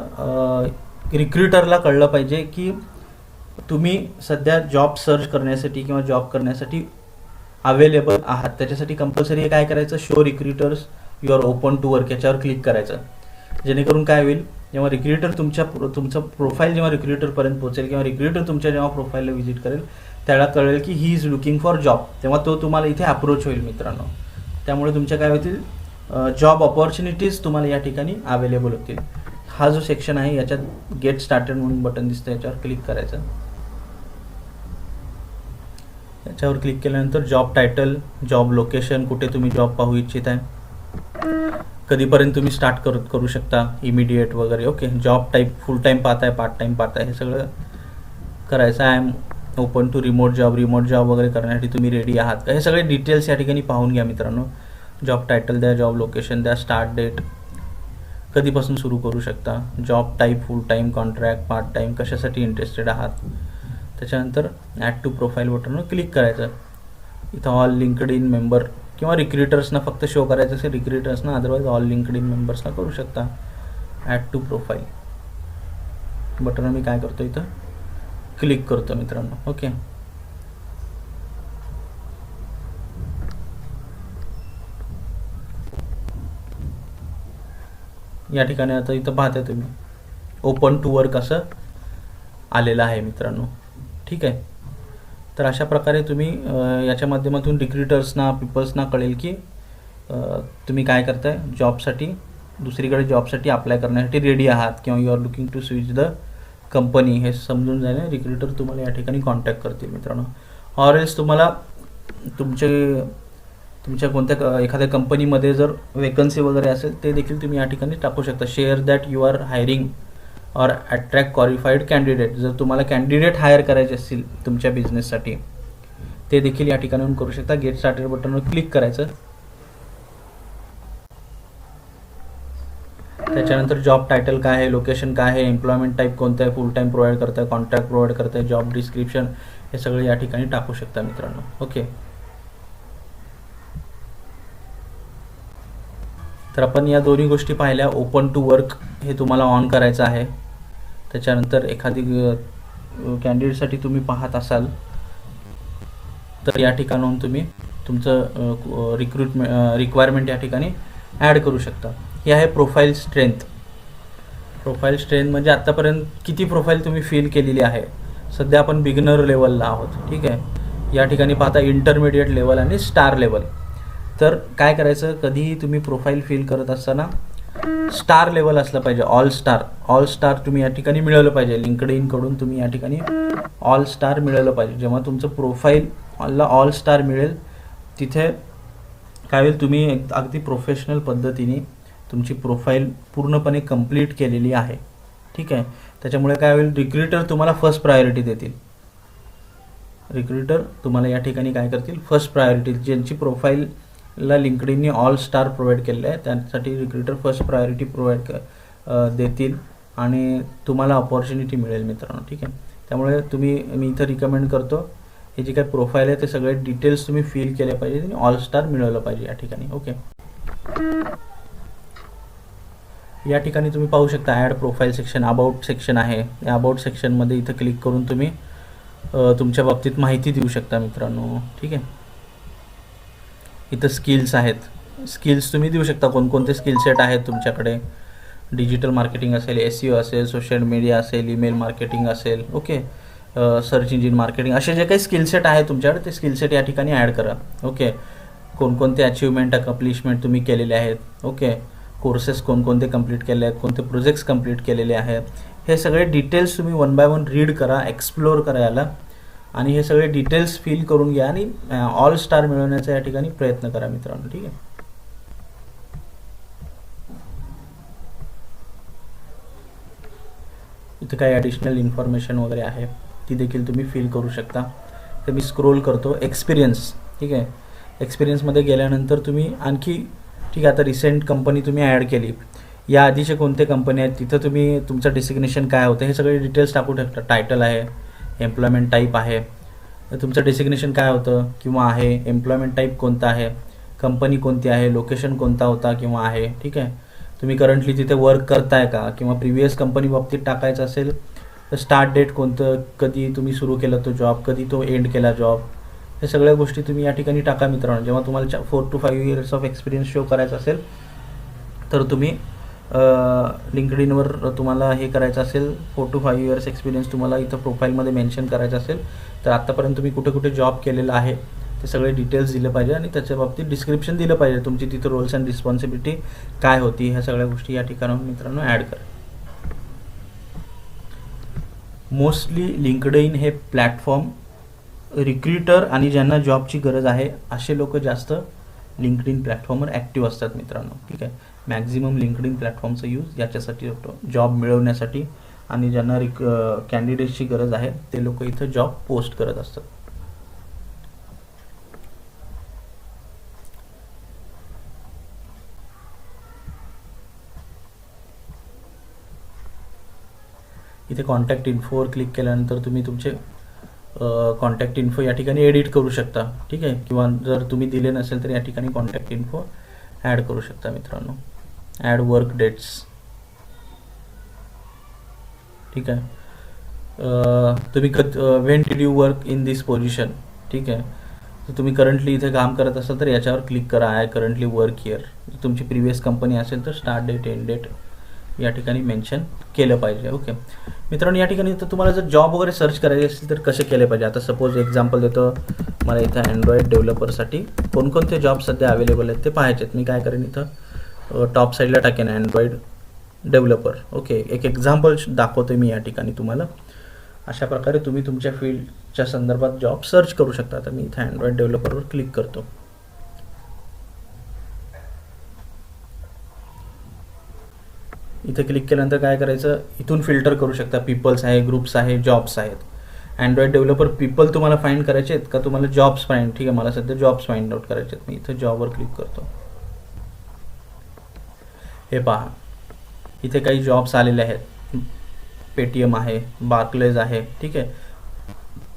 रिक्रुटरला कळलं पाहिजे की तुम्ही सध्या जॉब सर्च करण्यासाठी किंवा जॉब करण्यासाठी अवेलेबल आहात. त्याच्यासाठी कंपल्सरी काय करायचं, show recruiters you are open to work याच्यावर क्लिक करायचं. जेणेकरून काय होईल, जेव्हा रिक्रुटर तुमचं प्रोफाईल जेव्हा रिक्रुटरपर्यंत पोहोचेल किंवा रिक्रुटर तुमच्या जेव्हा प्रोफाईलला व्हिजिट करेल त्याला कळेल की he is looking for job, तेव्हा तो तुम्हाला इथे अप्रोच होईल मित्रांनो. त्यामुळे तुमच्या काय होतील, जॉब ऑपॉर्च्युनिटीज तुम्हाला या ठिकाणी अवेलेबल होतील. हा जो सेक्शन आहे याच्यात गेट स्टार्टेड म्हणून बटन दिसतं, याच्यावर क्लिक करायचं. याच्यावर क्लिक केल्यानंतर जॉब टायटल, जॉब लोकेशन, कुठे तुम्ही जॉब पाहू इच्छित आहे, कधीपर्यंत तुम्ही स्टार्ट करू शकता, इमिडिएट वगैरे. Okay, job type full time पाहताय, पार्ट टाईम पाहताय, हे सगळं करायचं. I am open to remote job वगैरे करण्यासाठी तुम्ही रेडी आहात का, हे सगळे डिटेल्स या ठिकाणी पाहून घ्या मित्रांनो. जॉब टायटल द्या, जॉब लोकेशन द्या, स्टार्ट डेट, कधीपासून सुरू करू शकता, job type full time, contract, part time, कशासाठी इंटरेस्टेड आहात. त्याच्यानंतर ॲड टू प्रोफाईल बटनवर क्लिक करायचं. इथं ऑल लिंक्डइन मेंबर किंवा रिक्रुटर्सना फक्त शो करायचं असेल रिक्रुटर्सना, अदरवाईज ऑल लिंक्डइन मेंबर्सला करू शकता. ॲड टू प्रोफाईल बटनवर मी काय करतो, इथं क्लिक करतो मित्रांनो. ओके, या ठिकाणी आता इथं पाहता तुम्ही ओपन टू वर्क असं आलेलं आहे मित्रांनो. ठीक आहे, तर अशा प्रकारे तुम्ही याच्या माध्यमातून रिक्रुटर्सना, पीपल्सना कळेल की तुम्ही काय करताय, जॉबसाठी दुसरीकडे जॉबसाठी अप्लाय करण्यासाठी रेडी आहात किंवा you are looking to switch the company, हे समजून जाणे रिक्रुटर तुम्हाला या ठिकाणी कॉन्टॅक्ट करतील मित्रांनो. ऑर एल्स तुम्हाला तुमचे तुमच्या कोणत्या एखाद्या कंपनीमध्ये जर वेकन्सी वगैरे असेल ते देखील तुम्ही या ठिकाणी टाकू शकता. Share that you are hiring or attract qualified candidate. जर तुम्हाला कॅन्डिडेट हायर करायचे असतील तुमच्या बिझनेससाठी ते देखील या ठिकाणी करू शकता. गेट स्टार्टेड बटनवर क्लिक करायचं. त्याच्यानंतर जॉब टायटल काय आहे, लोकेशन काय आहे, एम्प्लॉयमेंट टाईप कोणतं आहे, फुल टाईम प्रोव्हाइड करताय, कॉन्ट्रॅक्ट प्रोव्हाइड करताय, जॉब डिस्क्रिप्शन, हे सगळे या ठिकाणी टाकू शकता मित्रांनो. ओके, तर आपण या दोन्ही गोष्टी पाहिल्या. ओपन टू वर्क हे तुम्हाला ऑन करायचं आहे. त्याच्यानंतर एखादी कॅन्डिडेटसाठी तुम्ही पाहत असाल तर या ठिकाणाहून तुम्ही तुमचं रिक्वायरमेंट या ठिकाणी ॲड करू शकता. हे आहे प्रोफाईल स्ट्रेंथ. प्रोफाईल स्ट्रेंथ म्हणजे आत्तापर्यंत किती प्रोफाईल तुम्ही फिल केलेली आहे. सध्या आपण बिगिनर लेवलला आहोत. ठीक आहे, या ठिकाणी पाहता इंटरमिडिएट लेवल आणि स्टार लेवल. तर काय करायचं, कधीही तुम्ही प्रोफाईल फिल करत असताना स्टार लेवल असलं पाहिजे. ऑल स्टार तुम्ही या ठिकाणी मिळवलं पाहिजे. लिंक्डइनकडून तुम्ही या ठिकाणी ऑल स्टार मिळवलं पाहिजे. जेव्हा तुमचं प्रोफाईलला ऑल स्टार मिळेल तिथे काय होईल, तुम्ही अगदी प्रोफेशनल पद्धतीने तुमची प्रोफाईल पूर्णपणे कंप्लीट केलेली आहे. ठीक आहे, त्याच्यामुळे काय होईल, रिक्रुटर तुम्हाला फर्स्ट प्रायोरिटी देतील. रिक्रुटर तुम्हाला या ठिकाणी काय करतील, फर्स्ट प्रायोरिटी. ज्यांची प्रोफाईलला लिंक्डइनने ऑल स्टार प्रोव्हाइड केलेलं आहे त्यासाठी रिक्रुटर फर्स्ट प्रायोरिटी देतील आणि तुम्हाला अपॉर्च्युनिटी मिळेल मित्रांनो. ठीक आहे, त्यामुळे मी इथं रिकमेंड करतो हे जे काही प्रोफाईल आहे ते सगळे डिटेल्स तुम्ही फिल केले पाहिजे आणि ऑल स्टार मिळवलं पाहिजे या ठिकाणी. ओके, या ठिकाणी तुम्ही पाहू शकता add profile section, about section आहे. या अबाउट सेक्शनमध्ये इथं क्लिक करून तुम्ही तुमच्या बाबतीत माहिती देऊ शकता मित्रांनो. ठीक आहे, इथं स्किल्स आहेत. स्किल्स तुम्ही देऊ शकता, कोणकोणते स्किल सेट आहेत तुमच्याकडे. डिजिटल मार्केटिंग असेल, SEO असेल, सोशल मीडिया असेल, ईमेल मार्केटिंग असेल, ओके, सर्च इंजिन मार्केटिंग, असे जे काही स्किल सेट आहे तुमच्याकडे ते स्किल सेट या ठिकाणी ॲड करा. ओके, कोणकोणते अचिव्हमेंट अकम्प्लिशमेंट तुम्ही केलेले आहेत. ओके, कोर्सेस कोणकोणते कंप्लीट केले आहेत, कोणते प्रोजेक्ट्स कंप्लीट केलेले आहेत, हे सगळे डिटेल्स तुम्ही 1 बाय 1 रीड करा, एक्सप्लोर करा याला आणि हे सगळे डिटेल्स फिल करून घ्या आणि ऑल स्टार मिळवण्याचा या ठिकाणी प्रयत्न करा मित्रांनो. ठीक आहे, इथे काही ॲडिशनल इन्फॉर्मेशन वगैरे आहे ती देखील तुम्ही फिल करू शकता. तर मी स्क्रोल करतो. एक्सपिरियन्स, ठीक आहे, एक्सपिरियन्समध्ये गेल्यानंतर तुम्ही आणखी, ठीक आहे, आता रिसेंट कंपनी तुम्ही ॲड केली, या आधीचे कोणते कंपनी आहेत तिथं तुम्ही तुमचं डेसिग्नेशन काय होतं हे सगळे डिटेल्स टाकू शकता. टायटल आहे, एम्प्लॉयमेंट टाईप आहे, तुमचं डेसिग्नेशन काय होतं किंवा आहे, एम्प्लॉयमेंट टाईप कोणता आहे, कंपनी कोणती आहे, लोकेशन कोणता होता किंवा आहे. ठीक आहे, तुम्ही करंटली तिथे वर्क करताय का किंवा प्रिव्हियस कंपनी बाबतीत टाकायचं असेल तर स्टार्ट डेट कोणतं, कधी तुम्ही सुरू केला तो जॉब, कधी तो एंड केला जॉब, हे सगळ्या गोष्टी तुम्ही या ठिकाणी टाका मित्रांनो. जेव्हा तुम्हाला 4 to 5 years of experience show करायचा असेल तर तुम्ही लिंक्डइनवर तुम्हाला हे करायचं असेल, 4 to 5 years एक्सपिरियन्स तुम्हाला इथं प्रोफाईलमध्ये मेन्शन करायचं असेल तर आत्तापर्यंत तुम्ही कुठे कुठे जॉब केलेला आहे ते सगळे डिटेल्स दिले पाहिजे आणि त्याच्या बाबतीत डिस्क्रिप्शन दिलं पाहिजे. तुमची तिथं रोल्स अँड रिस्पॉन्सिबिलिटी काय होती, ह्या सगळ्या गोष्टी या ठिकाणाहून मित्रांनो ॲड करा. मोस्टली लिंक्डइन हे प्लॅटफॉर्म रिक्रुटर आणि ज्यांना जॉबची गरज आहे असे लोक जास्त लिंक्डइन प्लॅटफॉर्मवर ॲक्टिव्ह असतात मित्रांनो. ठीक आहे, मॅक्झिमम लिंक्डइन प्लॅटफॉर्मचा यूज याच्यासाठी होतो, जॉब मिळवण्यासाठी, आणि ज्यांना कॅन्डिडेट्सची गरज आहे ते लोक इथं जॉब पोस्ट करत असतात. इथे कॉन्टॅक्ट इन्फोवर क्लिक केल्यानंतर तुम्ही तुमचे कॉन्टॅक्ट इन्फो या ठिकाणी एडिट करू शकता. ठीक आहे, किंवा जर तुम्ही दिले नसेल तर या ठिकाणी कॉन्टॅक्ट इन्फो ॲड करू शकता मित्रांनो. ॲड वर्क डेट्स, ठीक आहे, तुम्ही when did you work in this position. ठीक आहे, तर तुम्ही करंटली इथे काम करत असाल तर याच्यावर क्लिक करा, आय करंटली वर्क हिअर. तुमची प्रिव्हियस कंपनी असेल तर स्टार्ट डेट, एंड डेट या ठिकाणी मेन्शन केलं पाहिजे. ओके मित्रांनो, या ठिकाणी तर तुम्हाला जर जॉब वगैरे सर्च करायचे असतील तर कसे केले पाहिजे. आता सपोज एक्झाम्पल देतो, मला इथं अँड्रॉइड डेव्हलपरसाठी कोणकोणते जॉब सध्या अवेलेबल आहेत ते पाहायचे आहेत. मी काय करेन, इथं टॉप साईडला टाकेन अँड्रॉइड डेव्हलपर. ओके, एक एक्झाम्पल दाखवतो मी या ठिकाणी तुम्हाला. अशा प्रकारे तुम्ही तुमच्या फील्डच्या संदर्भात जॉब सर्च करू शकता. तर मी इथं अँड्रॉइड डेव्हलपरवर क्लिक करतो. इथे क्लिक केल्यानंतर काय करायचं, इथून फिल्टर करू शकता. पीपल्स आहे, ग्रुप्स आहे, जॉब्स आहेत. अँड्रॉइड डेव्हलपर पीपल तुम्हाला फाइंड करायचे आहेत का तुम्हाला जॉब्स फाइंड? ठीक आहे, मला सध्या जॉब्स फाइंड आउट करायचे आहेत. मी इथं जॉबवर क्लिक करतो. हे पहा, इथे काही जॉब्स आलेले आहेत. पेटीएम आहे, बार्कलेज आहे. ठीक आहे,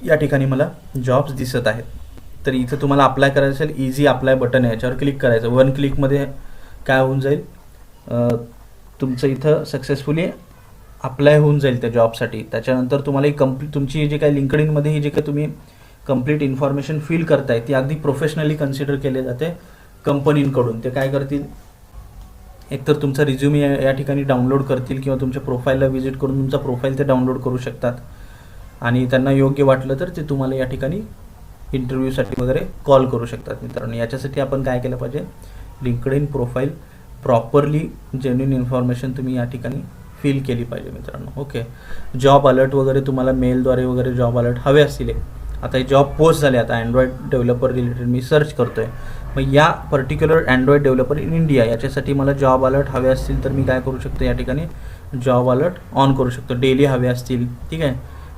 या ठिकाणी मला जॉब्स दिसत आहेत. तर इथं तुम्हाला अप्लाय करायचं असेल, इझी अप्लाय बटन आहे, याच्यावर क्लिक करायचं. 1 क्लिकमध्ये काय होऊन जाईल, तुमचं इथं सक्सेसफुली अप्लाय होऊन जाईल त्या जॉबसाठी. त्याच्यानंतर तुम्हाला तुमची जे काही लिंक्डइनमध्ये ही जे काही तुम्ही कंप्लीट इन्फॉर्मेशन फिल करताय ती अगदी प्रोफेशनली कन्सिडर केले जाते कंपनींकडून. ते काय करतील, एकतर तुमचा रिझ्युमे या ठिकाणी डाउनलोड करतील किंवा तुमच्या प्रोफाईलला व्हिजिट करून तुमचा प्रोफाईल ते डाउनलोड करू शकतात. आणि त्यांना योग्य वाटलं तर ते तुम्हाला या ठिकाणी इंटरव्ह्यूसाठी वगैरे कॉल करू शकतात. मित्रांनो, याच्यासाठी आपण काय केलं पाहिजे, LinkedIn profile properly genuine information तुम्ही या ठिकाणी फिल केली पाहिजे मित्रांनो. ओके, जॉब अलर्ट वगैरे तुम्हाला मेलद्वारे वगैरे जॉब अलर्ट हवे असतील. आता हे जॉब पोस्ट झाले, आता अँड्रॉइड डेव्हलपर रिलेटेड मी सर्च करतोय. मग या particular Android developer in India याच्यासाठी मला जॉब अलर्ट हवे असतील तर मी काय करू शकतो, या ठिकाणी जॉब अलर्ट ऑन करू शकतो. डेली हवे असतील, ठीक आहे,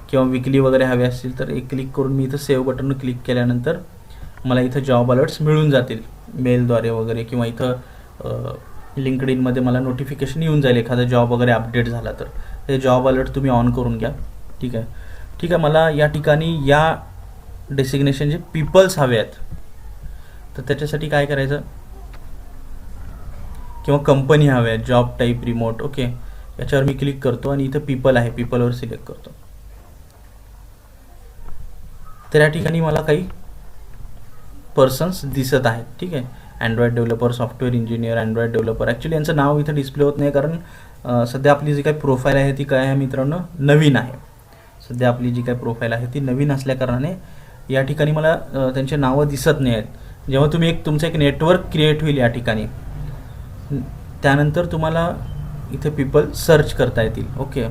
किंवा विकली वगैरे हवे असतील तर एक क्लिक करून मी इथं सेव्ह बटनवर क्लिक केल्यानंतर मला इथं जॉब अलर्ट्स मिळून जातील मेलद्वारे वगैरे, किंवा इथं लिंक्डइनमध्ये मला नोटिफिकेशन येऊन जाईल एखादा जॉब वगैरे अपडेट झाला तर. हे जॉब अलर्ट तुम्ही ऑन करून घ्या. ठीक आहे, ठीक आहे. मला या ठिकाणी या डेसिग्नेशनचे पीपल्स हवे आहेत, तर त्याच्यासाठी काय करायचं, किंवा कंपनी हवे आहेत, जॉब टाईप रिमोट. ओके, याच्यावर मी क्लिक करतो आणि इथं पीपल आहे, पीपलवर सिलेक्ट करतो. तर या ठिकाणी मला काही पर्सन्स दिसत आहेत. ठीक आहे, Android developer, software engineer, Android developer. Actually यांचं नाव इथं डिस्प्ले होत नाही कारण सध्या आपली जी काही प्रोफाईल आहे ती काय आहे मित्रांनो, नवीन आहे. सध्या आपली जी काही प्रोफाईल आहे ती नवीन असल्याकारणाने या ठिकाणी मला त्यांचे नावं दिसत नाही आहेत. जेव्हा तुम्ही तुमचं एक नेटवर्क क्रिएट होईल या ठिकाणी, त्यानंतर तुम्हाला इथे पीपल सर्च करता येतील. ओके,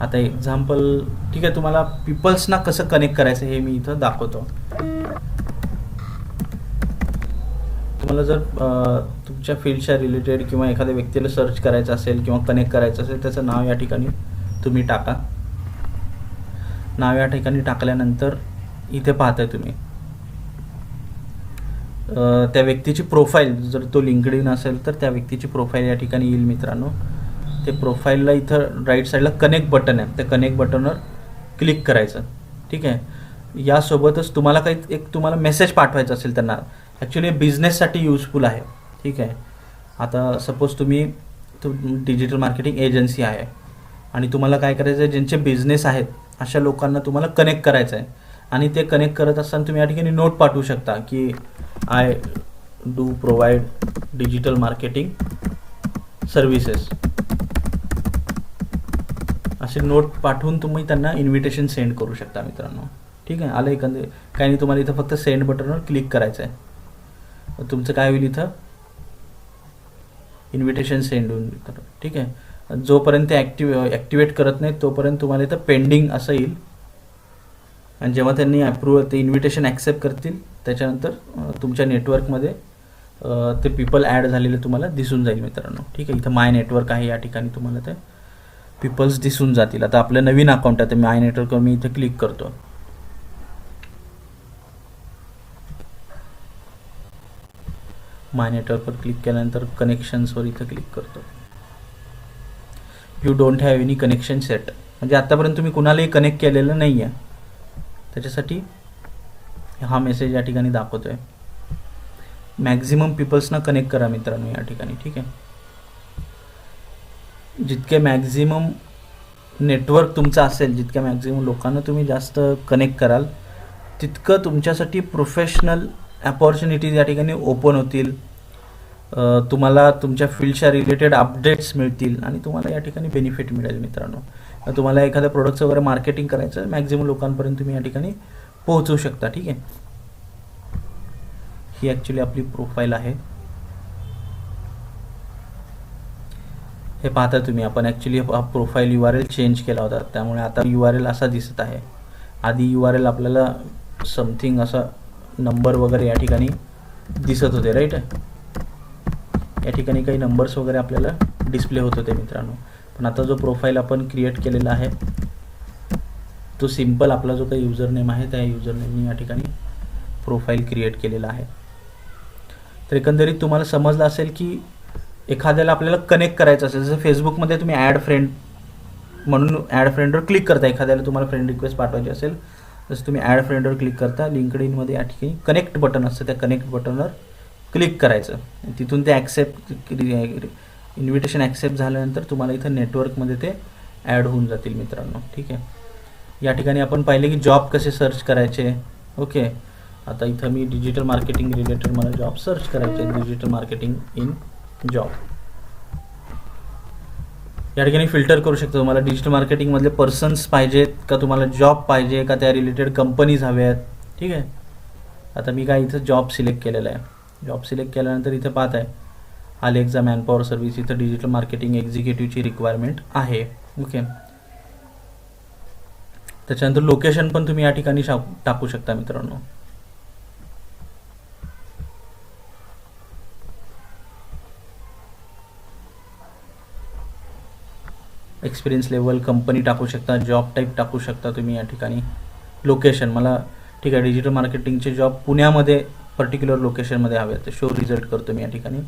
आता एक्झाम्पल, ठीक आहे, तुम्हाला पीपल्सना कसं कनेक्ट करायचं हे मी इथं दाखवतो. तुम्हाला जर तुमच्या फील्डच्या रिलेटेड किंवा एखाद्या व्यक्तीला सर्च करायचं असेल किंवा कनेक्ट करायचं असेल, त्याचं नाव या ठिकाणी तुम्ही टाका. नाव या ठिकाणी टाकल्यानंतर इथे पाहताय तुम्ही त्या व्यक्तीची प्रोफाईल, जर तो लिंक्डइन असेल तर त्या व्यक्तीची प्रोफाईल या ठिकाणी येईल मित्रांनो. ते प्रोफाईलला इथं राईट साईडला कनेक्ट बटन आहे, त्या कनेक्ट बटनवर क्लिक करायचं. ठीक आहे, यासोबतच तुम्हाला तुम्हाला मेसेज पाठवायचा असेल त्यांना, ॲक्च्युली बिझनेससाठी यूजफुल आहे. ठीक आहे, आता सपोज तुम्ही डिजिटल मार्केटिंग एजन्सी आहे आणि तुम्हाला काय करायचं आहे, ज्यांचे बिझनेस आहेत अशा लोकांना तुम्हाला कनेक्ट करायचं आहे. आणि ते कनेक्ट करत असताना तुम्ही या ठिकाणी नोट पाठवू शकता की I do provide digital marketing services, असे नोट पाठवून तुम्ही त्यांना इन्व्हिटेशन सेंड करू शकता मित्रांनो. ठीक आहे, आलं एखादं काही नाही, तुम्हाला इथं फक्त सेंड बटनवर क्लिक करायचं आहे. तुमचं काय होईल, इथं इन्व्हिटेशन सेंड होऊन. ठीक आहे, जोपर्यंत ते ॲक्टिवेट करत नाही तोपर्यंत तुम्हाला इथं पेंडिंग असं येईल. आणि जेव्हा त्यांनी अप्रूव्ह ते इन्व्हिटेशन ॲक्सेप्ट करतील त्याच्यानंतर तुमच्या नेटवर्कमध्ये ते पीपल ॲड झालेले तुम्हाला दिसून जाईल मित्रांनो. ठीक आहे, इथं माय नेटवर्क आहे, या ठिकाणी तुम्हाला ते पीपल्स दिसून जातील. आता आपलं नवीन अकाउंट आहे, माय नेटवर्कवर मी इथं क्लिक करतो. माय नेटवर्कवर क्लिक केल्यानंतर कनेक्शन्सवर इथं क्लिक करतो. You don't have any connection set, म्हणजे आतापर्यंत तुम्ही कुणालाही कनेक्ट केलेलं नाही आहे, त्याच्यासाठी हा मेसेज या ठिकाणी दाखवतोय. मॅक्झिमम पीपल्सना कनेक्ट करा मित्रांनो या ठिकाणी. ठीक आहे, जितके मॅक्झिमम नेटवर्क तुमचं असेल, जितक्या मॅक्झिमम लोकांना तुम्ही जास्त कनेक्ट कराल, तितकं तुमच्यासाठी प्रोफेशनल अपॉर्च्युनिटीज या ठिकाणी ओपन होतील. तुम्हाला तुमच्या फील्डच्या रिलेटेड अपडेट्स मिळतील आणि तुम्हाला या ठिकाणी बेनिफिट मिळेल मित्रांनो. तुम्हाला एखाद्या प्रोडक्टचं वगैरे मार्केटिंग करायचं, मॅक्झिमम लोकांपर्यंत तुम्ही या ठिकाणी पोहोचू शकता. ठीक आहे, ही ॲक्च्युली आपली प्रोफाईल आहे. हे पाहता तुम्ही, आपण ॲक्च्युली हा प्रोफाईल URL चेंज केला होता, त्यामुळे आता URL असा दिसत आहे. आधी URL आपल्याला समथिंग असा नंबर वगैरे या ठिकाणी दिसत होते, राईट. या ठिकाणी काही नंबर्स वगैरे आपल्याला डिस्प्ले होत होते मित्रांनो. पण आता जो प्रोफाईल आपण क्रिएट केलेला आहे तो सिम्पल आपला जो काही युजर नेम आहे त्या युजर नेमने या ठिकाणी प्रोफाईल क्रिएट केलेला आहे. तर एकंदरीत तुम्हाला समजलं असेल की एखाद्याला आपल्याला कनेक्ट करायचं असेल, जसं फेसबुकमध्ये तुम्ही ॲड फ्रेंड म्हणून ॲड फ्रेंडवर क्लिक करता, एखाद्याला तुम्हाला फ्रेंड रिक्वेस्ट पाठवायची असेल जसं तुम्ही ॲड फ्रेंडवर क्लिक करता. लिंक्डइनमध्ये या ठिकाणी कनेक्ट बटन असतं, त्या कनेक्ट बटनवर क्लिक करायचं. तिथून ते ॲक्सेप्ट इन्व्हिटेशन ॲक्सेप्ट झाल्यानंतर तुम्हाला इथं नेटवर्कमध्ये ते ॲड होऊन जातील मित्रांनो. ठीक आहे, या ठिकाणी आपण पाहिले की जॉब कसे सर्च करायचे. ओके, आता इथं मी डिजिटल मार्केटिंग रिलेटेड मला जॉब सर्च करायचे, डिजिटल मार्केटिंग इन जॉब. या ठिकाणी फिल्टर करू शकता. तुम्हाला डिजिटल मार्केटिंगमधले पर्सन्स पाहिजेत का, तुम्हाला जॉब पाहिजे का, त्या रिलेटेड कंपनीज हव्या आहेत. ठीक आहे, आता मी काय इथं जॉब सिलेक्ट केलेला आहे. जॉब सिलेक्ट केल्यानंतर इथं पाहत आहे अलेक्झा मॅनपॉवर सर्व्हिस, इथं डिजिटल मार्केटिंग एक्झिक्युटिव्हची रिक्वायरमेंट आहे. ओके, त्याच्यानंतर लोकेशन पण तुम्ही या ठिकाणी टाकू शकता मित्रांनो. एक्सपिरियन्स लेवल, कंपनी टाकू शकता, जॉब टाईप टाकू शकता तुम्ही या ठिकाणी. लोकेशन मला ठीक आहे, डिजिटल मार्केटिंगचे जॉब पुण्यामध्ये पर्टिक्युलर लोकेशनमध्ये हवे आहेत, शो रिझल्ट करतो मी या ठिकाणी.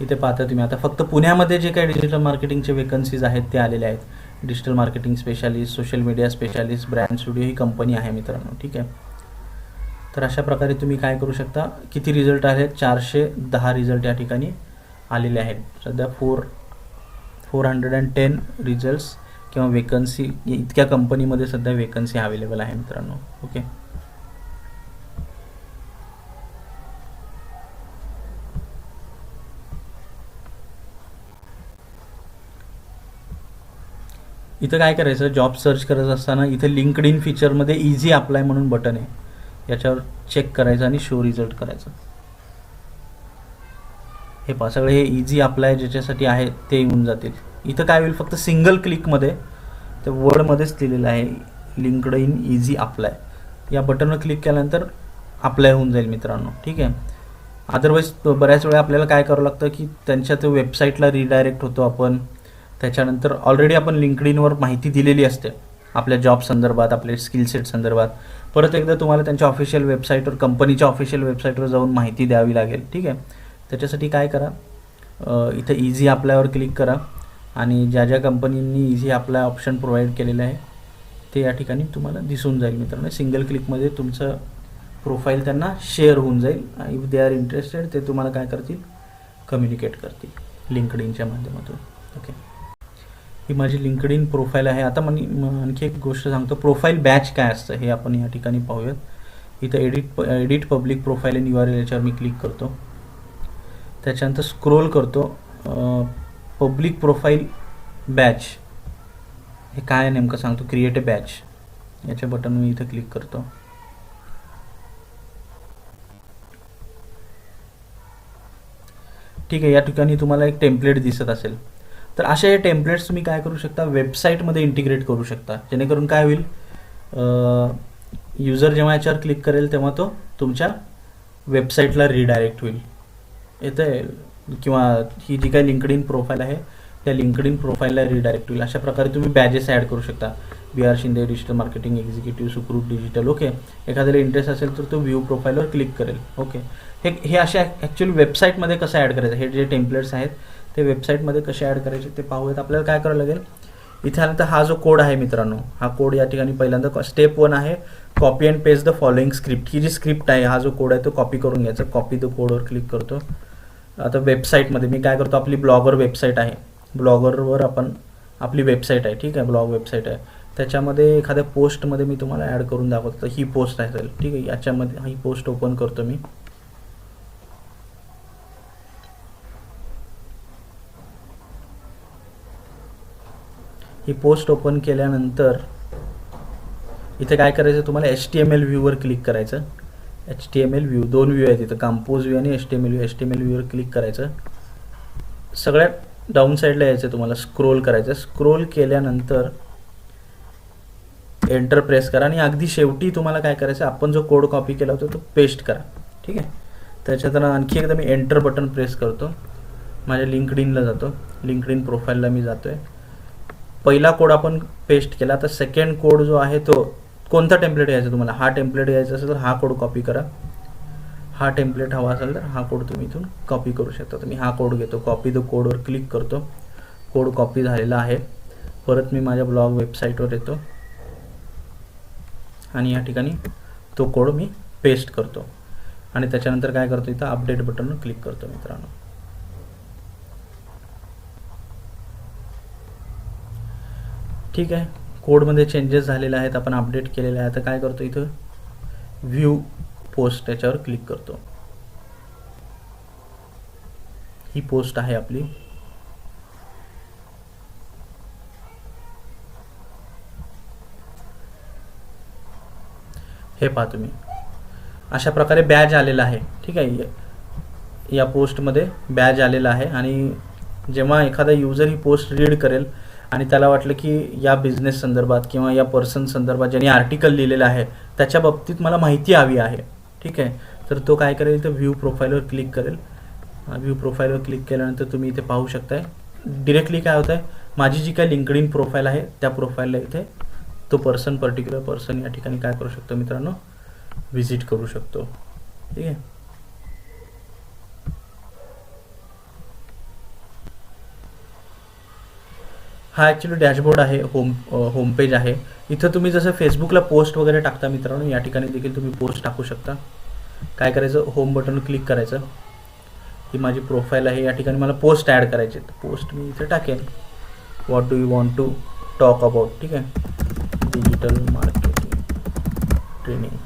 इथे पाहता तुम्ही आता फक्त पुण्यामध्ये जे काही डिजिटल मार्केटिंगचे वेकन्सीज आहेत ते आलेले आहेत. Digital marketing specialist, social media specialist, brand studio ही कंपनी आहे मित्रांनो. ठीक आहे, तर अशा प्रकारे तुम्ही काय करू शकता. किती रिझल्ट आहेत, 410 रिझल्ट या ठिकाणी आलेले आहेत. सध्या 410 रिझल्ट्स किंवा वेकन्सी इतक्या कंपनीमध्ये सध्या वेकन्सी अवेलेबल आहे मित्रांनो. ओके, इथं काय करायचं, जॉब सर्च करत असताना इथे लिंक्डइन फीचरमध्ये इझी अप्लाय म्हणून बटन आहे, याच्यावर चेक करायचं आणि शो रिझल्ट करायचं. हे पहा सगळे हे इझी अप्लाय ज्याच्यासाठी आहे ते येऊन जातील. इथं काय होईल, फक्त सिंगल क्लिकमध्ये ते वर्डमध्येच दिलेलं आहे लिंक्डइन इझी अप्लाय. या बटनवर क्लिक केल्यानंतर अप्लाय होऊन जाईल मित्रांनो. ठीक आहे, अदरवाईज बऱ्याच वेळा आपल्याला काय करावं लागतं की त्यांच्या त्या वेबसाईटला रिडायरेक्ट होतो आपण. त्याच्यानंतर ऑलरेडी आपण लिंक्डइनवर माहिती दिलेली असते आपल्या जॉब संदर्भात, आपल्या स्किल सेट संदर्भात. परत एकदा तुम्हाला त्यांच्या ऑफिशियल वेबसाईटवर, कंपनीच्या ऑफिशियल वेबसाईटवर जाऊन माहिती द्यावी लागेल. ठीक आहे, त्याच्यासाठी काय करा, इथं इझी अप्लायवर क्लिक करा आणि ज्या ज्या कंपनींनी इझी अप्लाय ऑप्शन प्रोव्हाइड केलेलं आहे ते या ठिकाणी तुम्हाला दिसून जाईल मित्रांनो. सिंगल क्लिकमध्ये तुमचं प्रोफाईल त्यांना शेअर होऊन जाईल. इफ दे आर इंटरेस्टेड ते तुम्हाला काय करतील, कम्युनिकेट करतील लिंक्डइनच्या माध्यमातून. ओके, ही माझी लिंक्डइन प्रोफाईल आहे. आता आणखी एक गोष्ट सांगतो, प्रोफाईल बॅच काय असतं हे आपण या ठिकाणी पाहूयात. इथं edit public profile in URL याच्यावर मी क्लिक करतो. त्याच्यानंतर स्क्रोल करतो, पब्लिक प्रोफाईल बॅच हे काय नेमकं सांगतो, क्रिएट अ बॅच याच्या बटन मी इथं क्लिक करतो. ठीक आहे, या ठिकाणी तुम्हाला एक टेम्पलेट दिसत असेल, तर अशा हे टेम्पलेट्स तुम्ही काय करू शकता, वेबसाईटमध्ये इंटिग्रेट करू शकता. जेणेकरून काय होईल, युजर जेव्हा याच्यावर क्लिक करेल तेव्हा तो तुमच्या वेबसाईटला रिडायरेक्ट होईल. किंवा ही जी काही लिंक्डइन प्रोफाईल आहे त्या लिंक्डइन प्रोफाईलला रिडायरेक्ट होईल. अशा प्रकारे तुम्ही बॅजेस ॲड करू शकता. BR Shinde digital marketing executive, Sukrut digital. Okay, एखाद्याला इंटरेस्ट असेल तर तो व्ह्यू प्रोफाईलवर क्लिक करेल. ओके, हे अशा ॲक्च्युअली वेबसाईटमध्ये कसं ॲड करायचं, हे जे टेम्पलेट्स आहेत ते वेबसाईटमध्ये कसे ॲड करायचे ते पाहूयात. आपल्याला काय करावं लागेल, इथे आल्यानंतर हा जो कोड आहे मित्रांनो, हा कोड या ठिकाणी पहिल्यांदा स्टेप 1 आहे, copy and paste the following script. ही जी स्क्रिप्ट आहे, हा जो कोड आहे तो कॉपी करून घ्यायचा. कॉपी द कोडवर क्लिक करतो. आता वेबसाईटमध्ये मी काय करतो, आपली ब्लॉगर वेबसाईट आहे, ब्लॉगरवर आपण आपली वेबसाईट आहे. ठीक आहे, ब्लॉग वेबसाईट आहे, त्याच्यामध्ये एखाद्या पोस्टमध्ये मी तुम्हाला ॲड करून दाखवतो. ही पोस्ट असेल, ठीक आहे, याच्यामध्ये ही पोस्ट ओपन करतो मी. ही पोस्ट ओपन केल्यानंतर इथे काय करायचं, तुम्हाला HTML व्ह्यूवर क्लिक करायचं. HTML व्ह्यू, 2 व्ह्यू आहेत इथं, कंपोज व्ह्यू आणि HTML view. HTML viewer click करायचं. सगळ्यात डाऊन साईडला यायचं, तुम्हाला स्क्रोल करायचं. स्क्रोल केल्यानंतर एंटर प्रेस करा आणि अगदी शेवटी तुम्हाला काय करायचं, आपण जो कोड कॉपी केला होता तो पेस्ट करा. ठीक आहे, त्याच्यात आणखी एकदा मी एंटर बटन प्रेस करतो माझ्या लिंक्डइनला जातो, लिंक्डइन प्रोफाईलला मी जातो आहे. पहिला कोड आपण पेस्ट केला. तर सेकंड कोड जो आहे तो कोणता टेम्पलेट घ्यायचा तुम्हाला, हा टेम्पलेट घ्यायचा असेल तर हा कोड कॉपी करा, हा टेम्पलेट हवा असेल तर हा कोड तुम्ही इथून कॉपी करू शकता. तर मी हा कोड घेतो, कॉपी द कोडवर क्लिक करतो. कोड कॉपी झालेला आहे. परत मी माझ्या ब्लॉग वेबसाईटवर येतो आणि या ठिकाणी तो कोड मी पेस्ट करतो आणि त्याच्यानंतर काय करतो, इथं अपडेट बटनवर क्लिक करतो मित्रांनो. ठीक आहे, कोडमध्ये चेंजेस झालेले आहेत, आपण अपडेट केलेले आहे. आता काय करतो, इथं व्ह्यू पोस्ट याच्यावर क्लिक करतो. ही पोस्ट आहे आपली. हे पहा तुम्ही, अशा प्रकारे बॅज आलेला आहे. ठीक आहे, या पोस्टमध्ये बॅज आलेला आहे आणि जेव्हा एखादा युजर ही पोस्ट रीड करेल आणि त्याला वाटलं की या बिझनेस संदर्भात किंवा या पर्सन संदर्भात ज्यांनी आर्टिकल लिहिलेलं आहे त्याच्या बाबतीत मला माहिती हवी आहे, ठीक आहे, तर तो काय करेल, तर व्ह्यू प्रोफाईलवर क्लिक करेल. व्ह्यू प्रोफाईलवर क्लिक केल्यानंतर तुम्ही इथे पाहू शकताय डिरेक्टली काय होतं आहे, माझी जी काय लिंक्डइन प्रोफाईल आहे त्या प्रोफाईलला इथे तो पर्टिक्युलर पर्सन या ठिकाणी काय करू शकतो मित्रांनो, व्हिजिट करू शकतो. ठीक आहे, हा ॲक्च्युली डॅशबोर्ड आहे, होम पेज आहे. इथं तुम्ही जसं फेसबुकला पोस्ट वगैरे टाकता मित्रांनो, या ठिकाणी देखील तुम्ही पोस्ट टाकू शकता. काय करायचं, होम बटन क्लिक करायचं. ही माझी प्रोफाईल आहे, या ठिकाणी मला पोस्ट ॲड करायची. पोस्ट मी इथे टाकेन, what do you want to talk about. ठीक आहे, डिजिटल मार्केटिंग ट्रेनिंग.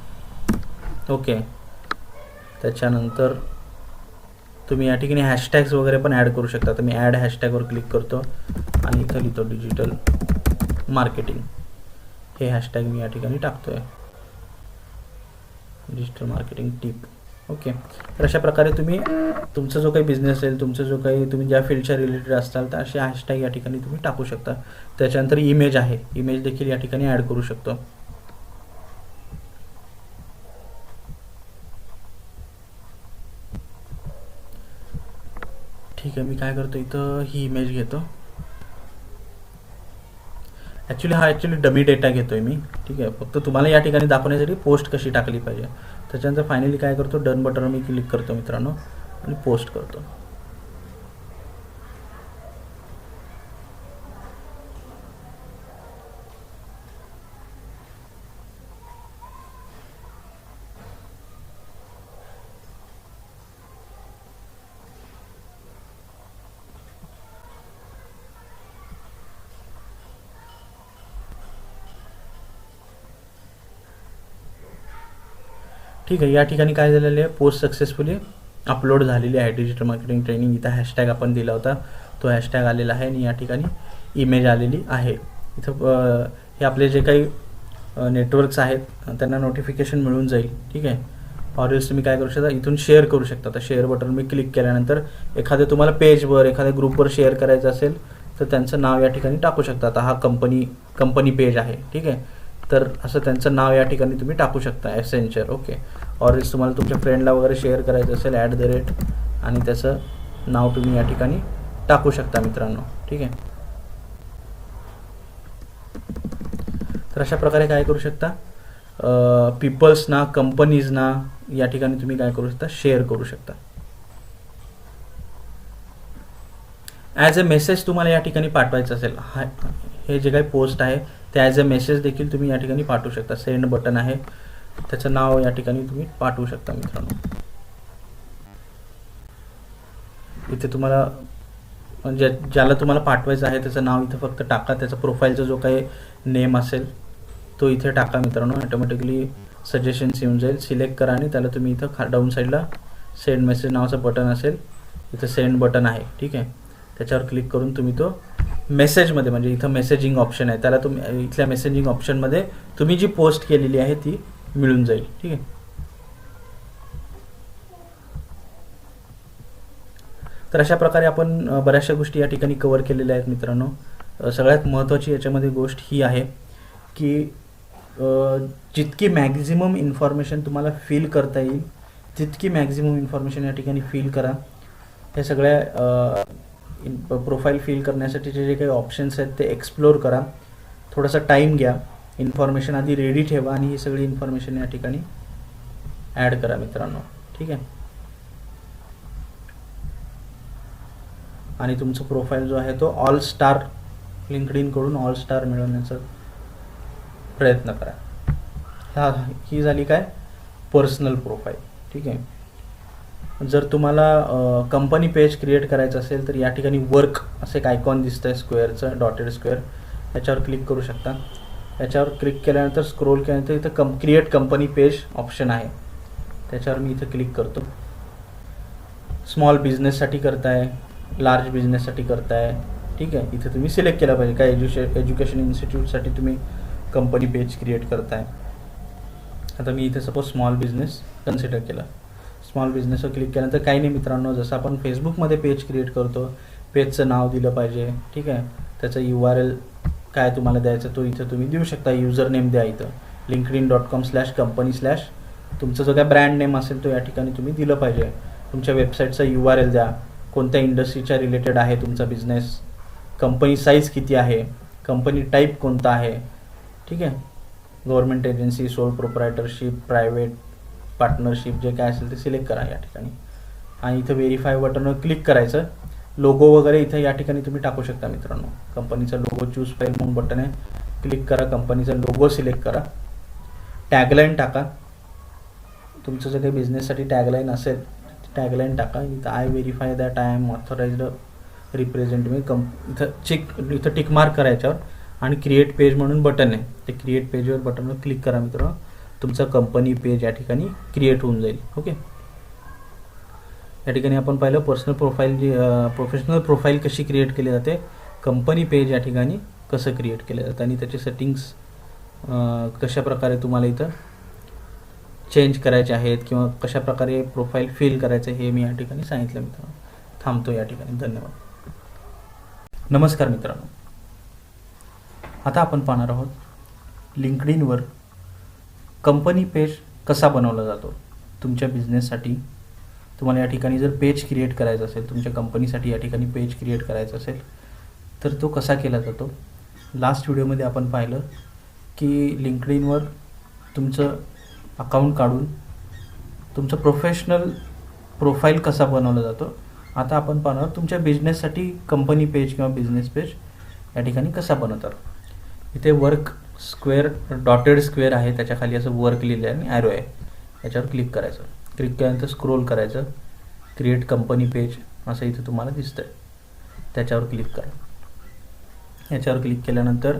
ओके, त्याच्यानंतर तुम्ही या ठिकाणी हॅशटॅग्स वगैरे पण ॲड करू शकता. तर मी ॲड हॅशटॅगवर क्लिक करतो आणि इथं लिहितो डिजिटल मार्केटिंग. हे हॅशटॅग मी या ठिकाणी टाकतो आहे, डिजिटल मार्केटिंग टिप. ओके, तर अशा प्रकारे तुम्ही तुमचा जो काही बिझनेस असेल, तुमचं जो काही तुम्ही ज्या फील्डच्या रिलेटेड असाल तर असे हॅशटॅग या ठिकाणी तुम्ही टाकू शकता. त्याच्यानंतर इमेज आहे, इमेज देखील या ठिकाणी ॲड करू शकतो. ठीक आहे, मी काय करतो, इथं ही इमेज घेतो. ॲक्च्युली डमी डेटा घेतो आहे मी. ठीक आहे, फक्त तुम्हाला या ठिकाणी दाखवण्यासाठी पोस्ट कशी टाकली पाहिजे. त्याच्यानंतर फायनली काय करतो, डन बटनवर मी क्लिक करतो मित्रांनो आणि पोस्ट करतो. ठीक आहे, या ठिकाणी काय झालेलं आहे, पोस्ट सक्सेसफुली अपलोड झालेली आहे. डिजिटल मार्केटिंग ट्रेनिंग, इथं हॅशटॅग आपण दिला होता तो हॅशटॅग आलेला आहे आणि या ठिकाणी इमेज आलेली आहे. इथं हे आपले जे काही नेटवर्क्स आहेत त्यांना नोटिफिकेशन मिळून जाईल. ठीक आहे, ऑडिओज तुम्ही काय करू शकता, इथून शेअर करू शकता. तर शेअर बटन मी क्लिक केल्यानंतर एखाद्या तुम्हाला पेजवर एखाद्या ग्रुपवर शेअर करायचं असेल तर त्यांचं नाव या ठिकाणी टाकू शकता. आता हा कंपनी पेज आहे. ठीक आहे, तर असं त्यांचं नाव या ठिकाणी तुम्ही टाकू शकता, एसेंचर. ओके, ऑरएल्स तुम्हाला तुमच्या फ्रेंडला वगैरे शेअर करायचं असेल @ आणि त्याचं नाव तुम्ही या ठिकाणी टाकू शकता मित्रांनो. ठीक आहे, तर अशा प्रकारे काय करू शकता, पीपल्सना, कंपनीजना या ठिकाणी तुम्ही काय करू शकता, शेअर करू शकता. ॲज अ मेसेज तुम्हाला या ठिकाणी पाठवायचं असेल, हे जे काही पोस्ट आहे ते ॲज अ मेसेज देखील तुम्ही या ठिकाणी पाठवू शकता. सेंड बटन आहे, त्याचं नाव या ठिकाणी तुम्ही पाठवू शकता मित्रांनो. इथे तुम्हाला म्हणजे ज्याला तुम्हाला पाठवायचं आहे त्याचं नाव इथं फक्त टाका. त्याचा प्रोफाईलचा जो काही नेम असेल तो इथे टाका मित्रांनो. ऑटोमॅटिकली सजेशन्स येऊन जाईल. सिलेक्ट करा आणि त्याला तुम्ही इथं डाऊन साईडला सेंड मेसेज नावाचं बटन असेल, इथं सेंड बटन आहे. ठीक आहे, त्याच्यावर क्लिक करून तुम्ही तो मेसेजमध्ये, म्हणजे इथं मेसेजिंग ऑप्शन आहे, त्याला तुम्ही इथल्या मेसेजिंग ऑप्शनमध्ये तुम्ही जी पोस्ट केलेली आहे ती मिळून जाईल. ठीक आहे, तर अशा प्रकारे आपण बऱ्याचशा गोष्टी या ठिकाणी कव्हर केलेल्या आहेत मित्रांनो. सगळ्यात महत्त्वाची याच्यामध्ये गोष्ट ही आहे की जितकी मॅक्झिमम इन्फॉर्मेशन तुम्हाला फील करता येईल तितकी मॅक्झिमम इन्फॉर्मेशन या ठिकाणी फील करा. हे सगळ्या प्रोफाईल फिल करण्यासाठीचे जे काही ऑप्शन्स आहेत ते एक्सप्लोर करा, थोडासा टाईम घ्या, इन्फॉर्मेशन आधी रेडी ठेवा आणि ही सगळी इन्फॉर्मेशन या ठिकाणी ॲड करा मित्रांनो. ठीक आहे. आणि तुमचं प्रोफाईल जो आहे तो ऑल स्टार लिंक्डइनकडून ऑल स्टार मिळवण्याचा प्रयत्न करा. ही झाली काय पर्सनल प्रोफाईल. ठीक आहे. जर तुम्हाला कंपनी पेज क्रिएट करायचं असेल तर या ठिकाणी वर्क असं एक आयकॉन दिसतं आहे स्क्वेअरचं, डॉटेड स्क्वेअर, याच्यावर क्लिक करू शकता. याच्यावर क्लिक केल्यानंतर स्क्रोल केल्यानंतर इथं क्रिएट कंपनी पेज ऑप्शन आहे, त्याच्यावर मी इथं क्लिक करतो. स्मॉल बिझनेससाठी करताय, लार्ज बिझनेससाठी करताय. ठीक आहे. इथे तुम्ही सिलेक्ट केला पाहिजे काय एज्युकेशन इन्स्टिट्यूटसाठी तुम्ही कंपनी पेज क्रिएट करताय. आता मी इथे सपोज स्मॉल बिझनेस कन्सिडर केला. स्मॉल बिझनेसवर क्लिक केल्यानंतर काही नाही मित्रांनो, जसं आपण फेसबुकमध्ये पेज क्रिएट करतो, पेजचं नाव दिलं पाहिजे. ठीक आहे. त्याचं URL काय तुम्हाला द्यायचं तो इथं तुम्ही देऊ शकता. युजर नेम द्या इथं linkedin.com/company/ तुमचं जो काय ब्रँड नेम असेल तो या ठिकाणी तुम्ही दिलं पाहिजे. तुमच्या वेबसाईटचा URL द्या, कोणत्या इंडस्ट्रीच्या रिलेटेड आहे तुमचा बिझनेस, कंपनी साईज किती आहे, कंपनी टाईप कोणता आहे. ठीक आहे. Government agency, sole proprietorship, private partnership, जे काय असेल ते सिलेक्ट करा या ठिकाणी आणि इथं व्हेरीफाय बटनवर क्लिक करायचं. लोगो वगैरे इथं या ठिकाणी तुम्ही टाकू शकता मित्रांनो. कंपनीचा लोगो चूज फाईल म्हणून बटन आहे, क्लिक करा, कंपनीचा लोगो सिलेक्ट करा. टॅगलाईन टाका, तुमचं जर काही बिझनेससाठी टॅगलाईन असेल टॅगलाईन टाका. इथं I verify that I am authorised representative इथं टिक मार्क करायच्यावर आणि क्रिएट पेज म्हणून बटन आहे, ते क्रिएट पेजवर बटनवर क्लिक करा मित्रांनो. तुमचा कंपनी पेज या ठिकाणी क्रिएट होऊन जाईल. ओके. या ठिकाणी आपण पाहिलं पर्सनल प्रोफाईल प्रोफेशनल प्रोफाईल कशी क्रिएट केली जाते, कंपनी पेज या ठिकाणी कसं क्रिएट केलं जातं आणि त्याचे सेटिंग्स कशा प्रकारे तुम्हाला इथं चेंज करायचे आहेत किंवा कशा प्रकारे प्रोफाईल फिल करायचं हे मी या ठिकाणी सांगितलं मित्रांनो. थांबतो या ठिकाणी. धन्यवाद. नमस्कार मित्रांनो, आता आपण पाहणार आहोत लिंक्डइनवर कंपनी पेज कसा बनवला जातो. तुमच्या बिझनेससाठी तुम्हाला या ठिकाणी जर पेज क्रिएट करायचं असेल, तुमच्या कंपनीसाठी या ठिकाणी पेज क्रिएट करायचं असेल तर तो कसा केला जातो. लास्ट व्हिडिओमध्ये आपण पाहिलं की लिंक्डइनवर तुमचं अकाउंट काढून तुमचं प्रोफेशनल प्रोफाईल कसा बनवला जातो. आता आपण पाहणार तुमच्या बिझनेससाठी कंपनी पेज किंवा बिझनेस पेज या ठिकाणी कसा बनवतात. इथे वर्क स्क्वेअर डॉटेड स्क्वेअर आहे, त्याच्या खाली असं वर्क लिहिलं आहे आणि ॲरो आहे, याच्यावर क्लिक करायचं. क्लिक केल्यानंतर स्क्रोल करायचं, क्रिएट कंपनी पेज असं इथे तुम्हाला दिसतंय, त्याच्यावर क्लिक करा. याच्यावर क्लिक केल्यानंतर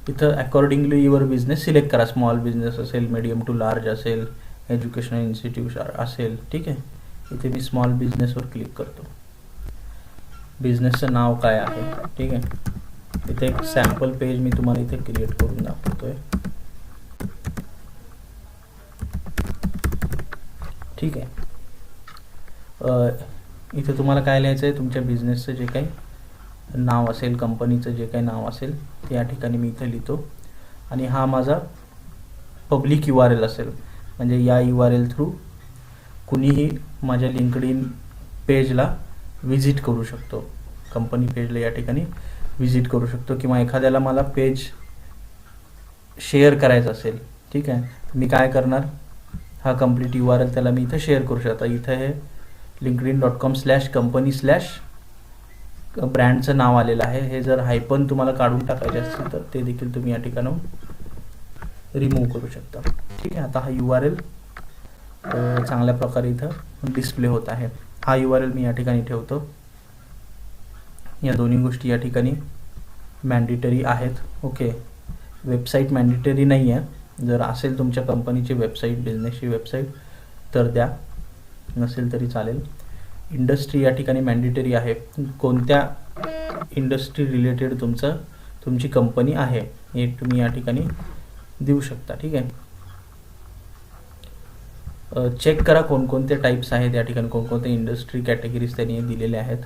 इथं अकॉर्डिंगली युअर बिझनेस सिलेक्ट करा. स्मॉल बिझनेस असेल, मीडियम टू लार्ज असेल, एज्युकेशनल इन्स्टिट्यूट असेल. ठीक आहे. इथे मी स्मॉल बिझनेसवर क्लिक करतो. बिझनेसचं नाव काय आहे. ठीक आहे. इथे एक सॅम्पल पेज मी तुम्हाला इथे क्रिएट करून दाखवतोय. ठीक आहे. इथे तुम्हाला काय लिहायचं आहे, तुमच्या बिझनेसचं जे काही नाव असेल, कंपनीचं जे काही नाव असेल ते या ठिकाणी मी इथे लिहितो आणि हा माझा पब्लिक URL असेल, म्हणजे या URL थ्रू कुणीही माझ्या लिंक्डइन पेजला विजिट करू शकतो, कंपनी पेजला या ठिकाणी विजिट करू शकतो. किंवा एखाद्याला मला पेज शेअर करायचं असेल, ठीक आहे, मी काय करणार, हा कंप्लीट URL त्याला मी इथं शेअर करू शकतो. इथं हे linkedin.com/company/ ब्रँडचं नाव आलेलं आहे. हे जर हायपन तुम्हाला काढून टाकायचे असतील तर ते देखील तुम्ही या ठिकाणून रिमूव्ह करू शकता. ठीक आहे. आता हा URL चांगल्या प्रकारे इथं डिस्प्ले होत आहे. हा URL मी या ठिकाणी ठेवतो. या दोन्ही गोष्टी या ठिकाणी मॅन्डेटरी आहेत. ओके. वेबसाईट मॅन्डेटरी नाही आहे. जर असेल तुमच्या कंपनीची वेबसाईट, बिझनेसची वेबसाईट तर द्या, नसेल तरी चालेल. इंडस्ट्री या ठिकाणी मॅन्डेटरी आहे. कोणत्या इंडस्ट्री रिलेटेड तुमची कंपनी आहे हे तुम्ही या ठिकाणी देऊ शकता. ठीक आहे. चेक करा कोणकोणते टाईप्स आहेत या ठिकाणी, कोणकोणते इंडस्ट्री कॅटेगरीज त्यांनी दिलेले आहेत.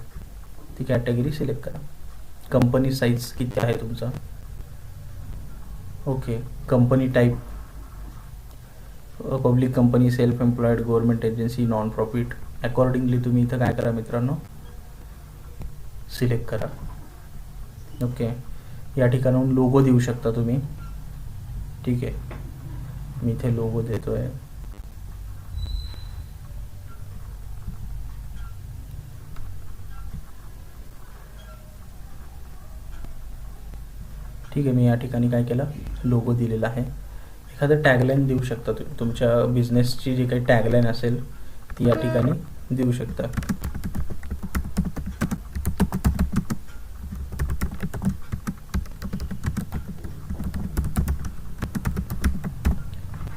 ती कॅटेगरी सिलेक्ट करा. कंपनी साईज किती आहे तुमचा. Okay. Company type public company, self employed, government agency, non profit, accordingly तुम्ही इथं काय करा मित्रांनो, सिलेक्ट करा. ओके, या ठिकाणाहून लोगो देऊ शकता तुम्ही. ठीक आहे, मी इथे लोगो देतो आहे. ठीक आहे, मी या ठिकाणी काय केलं, लोगो दिलेला आहे. एखादं टॅगलाईन देऊ शकता तुम्ही, तुमच्या बिझनेसची जी काही टॅगलाईन असेल ती या ठिकाणी देऊ शकता.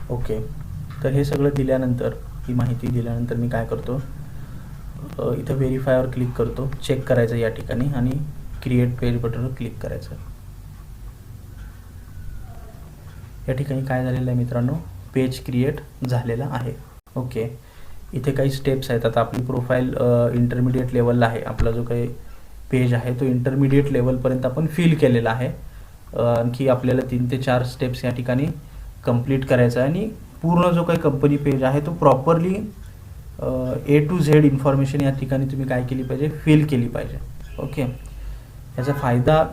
ओके, तर हे सगळं दिल्यानंतर, ही माहिती दिल्यानंतर मी काय करतो, इथं व्हेरीफायवर क्लिक करतो. चेक करायचं या ठिकाणी आणि क्रिएट पेज बटनवर क्लिक करायचं. या ठिकाणी काय झालेलं आहे मित्रांनो, पेज क्रिएट झालेला आहे. ओके, इथे काही स्टेप्स आहेत. आता आपली प्रोफाईल इंटरमिडिएट लेवलला आहे. आपला जो काही पेज आहे तो इंटरमिडिएट लेवलपर्यंत आपण फिल केलेला आहे. आणखी आपल्याला 3 ते 4 स्टेप्स या ठिकाणी कंप्लीट करायचा आहे आणि पूर्ण जो काही कंपनी पेज आहे तो properly A to Z information या ठिकाणी तुम्ही काय केली पाहिजे, फिल केली पाहिजे. ओके, याचा फायदा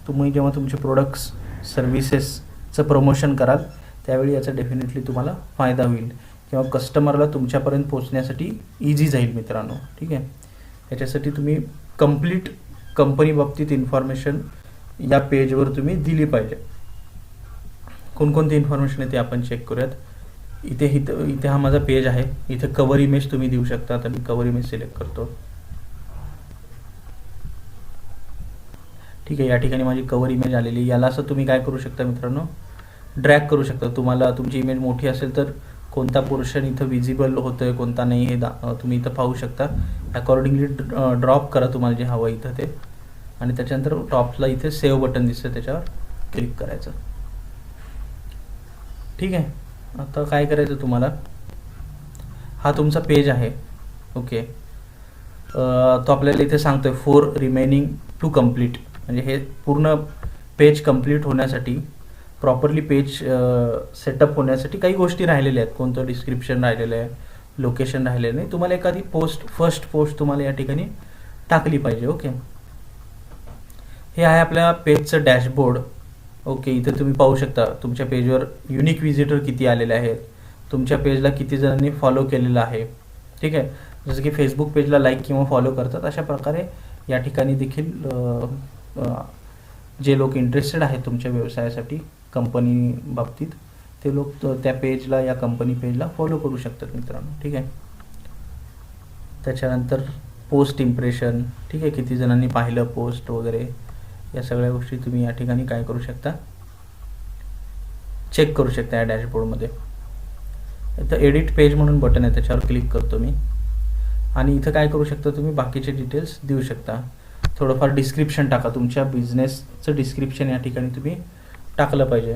तुम्ही जेव्हा तुमचे प्रोडक्ट्स सर्व्हिसेसचं प्रमोशन कराल त्यावेळी याचा डेफिनेटली तुम्हाला फायदा होईल किंवा कस्टमरला तुमच्यापर्यंत पोहोचण्यासाठी इझी जाईल मित्रांनो. ठीक आहे, याच्यासाठी तुम्ही कंप्लीट कंपनी बाबतीत इन्फॉर्मेशन या पेजवर तुम्ही दिली पाहिजे. कोणकोणती इन्फॉर्मेशन आहे ते आपण चेक करूयात. इथे हा माझा पेज आहे. इथे कव्हर इमेज तुम्ही देऊ शकता. तर मी कव्हर इमेज सिलेक्ट करतो. ठीक आहे, या ठिकाणी माझी कव्हर इमेज आलेली. याला असं तुम्ही काय करू शकता मित्रांनो, ड्रॅग करू शकता. तुम्हाला तुमची इमेज मोठी असेल तर कोणता पोर्शन इथं विजिबल होतोय कोणता नाही हे तुम्ही इथं पाहू शकता. अकॉर्डिंगली ड्रॉप करा तुम्हाला जे हवं इथं ते, आणि त्याच्यानंतर टॉपला इथे सेव्ह बटन दिसतं त्याच्यावर क्लिक करायचं. ठीक आहे, आता काय करायचं तुम्हाला, हा तुमचा पेज आहे. ओके, तो आपल्याला इथे सांगतोय 4 रिमेनिंग टू कम्प्लीट. म्हणजे हे पूर्ण पेज कंप्लीट होण्यासाठी, प्रॉपरली पेज सेटअप होण्यासाठी काही गोष्टी राहिलेल्या आहेत. कोणतं डिस्क्रिप्शन राहिलेलं आहे, लोकेशन राहिलेलं नाही. तुम्हाला एखादी फर्स्ट पोस्ट तुम्हाला या ठिकाणी टाकली पाहिजे. ओके, हे आहे आपल्या पेजचं डॅशबोर्ड. ओके, इथे तुम्ही पाहू शकता तुमच्या पेजवर युनिक विजिटर किती आलेले आहेत, तुमच्या पेजला किती जणांनी फॉलो केलेलं आहे. ठीक आहे, जसं की फेसबुक पेजला लाईक किंवा फॉलो करतात, अशा प्रकारे या ठिकाणी देखील जे लोक इंटरेस्टेड आहेत तुमच्या व्यवसायासाठी कंपनी बाबतीत ते लोक त्या पेजला, या कंपनी पेजला फॉलो करू शकतात मित्रांनो. ठीक आहे, त्याच्यानंतर पोस्ट इम्प्रेशन. ठीक आहे, किती जणांनी पाहिलं पोस्ट वगैरे, या सगळ्या गोष्टी तुम्ही या ठिकाणी काय करू शकता, चेक करू शकता या डॅशबोर्डमध्ये. इथं एडिट पेज म्हणून बटन आहे, त्याच्यावर क्लिक करतो मी आणि इथं काय करू शकता तुम्ही, बाकीचे डिटेल्स देऊ शकता. थोडंफार डिस्क्रिप्शन टाका, तुमच्या बिझनेसचं डिस्क्रिप्शन या ठिकाणी तुम्ही टाकलं पाहिजे.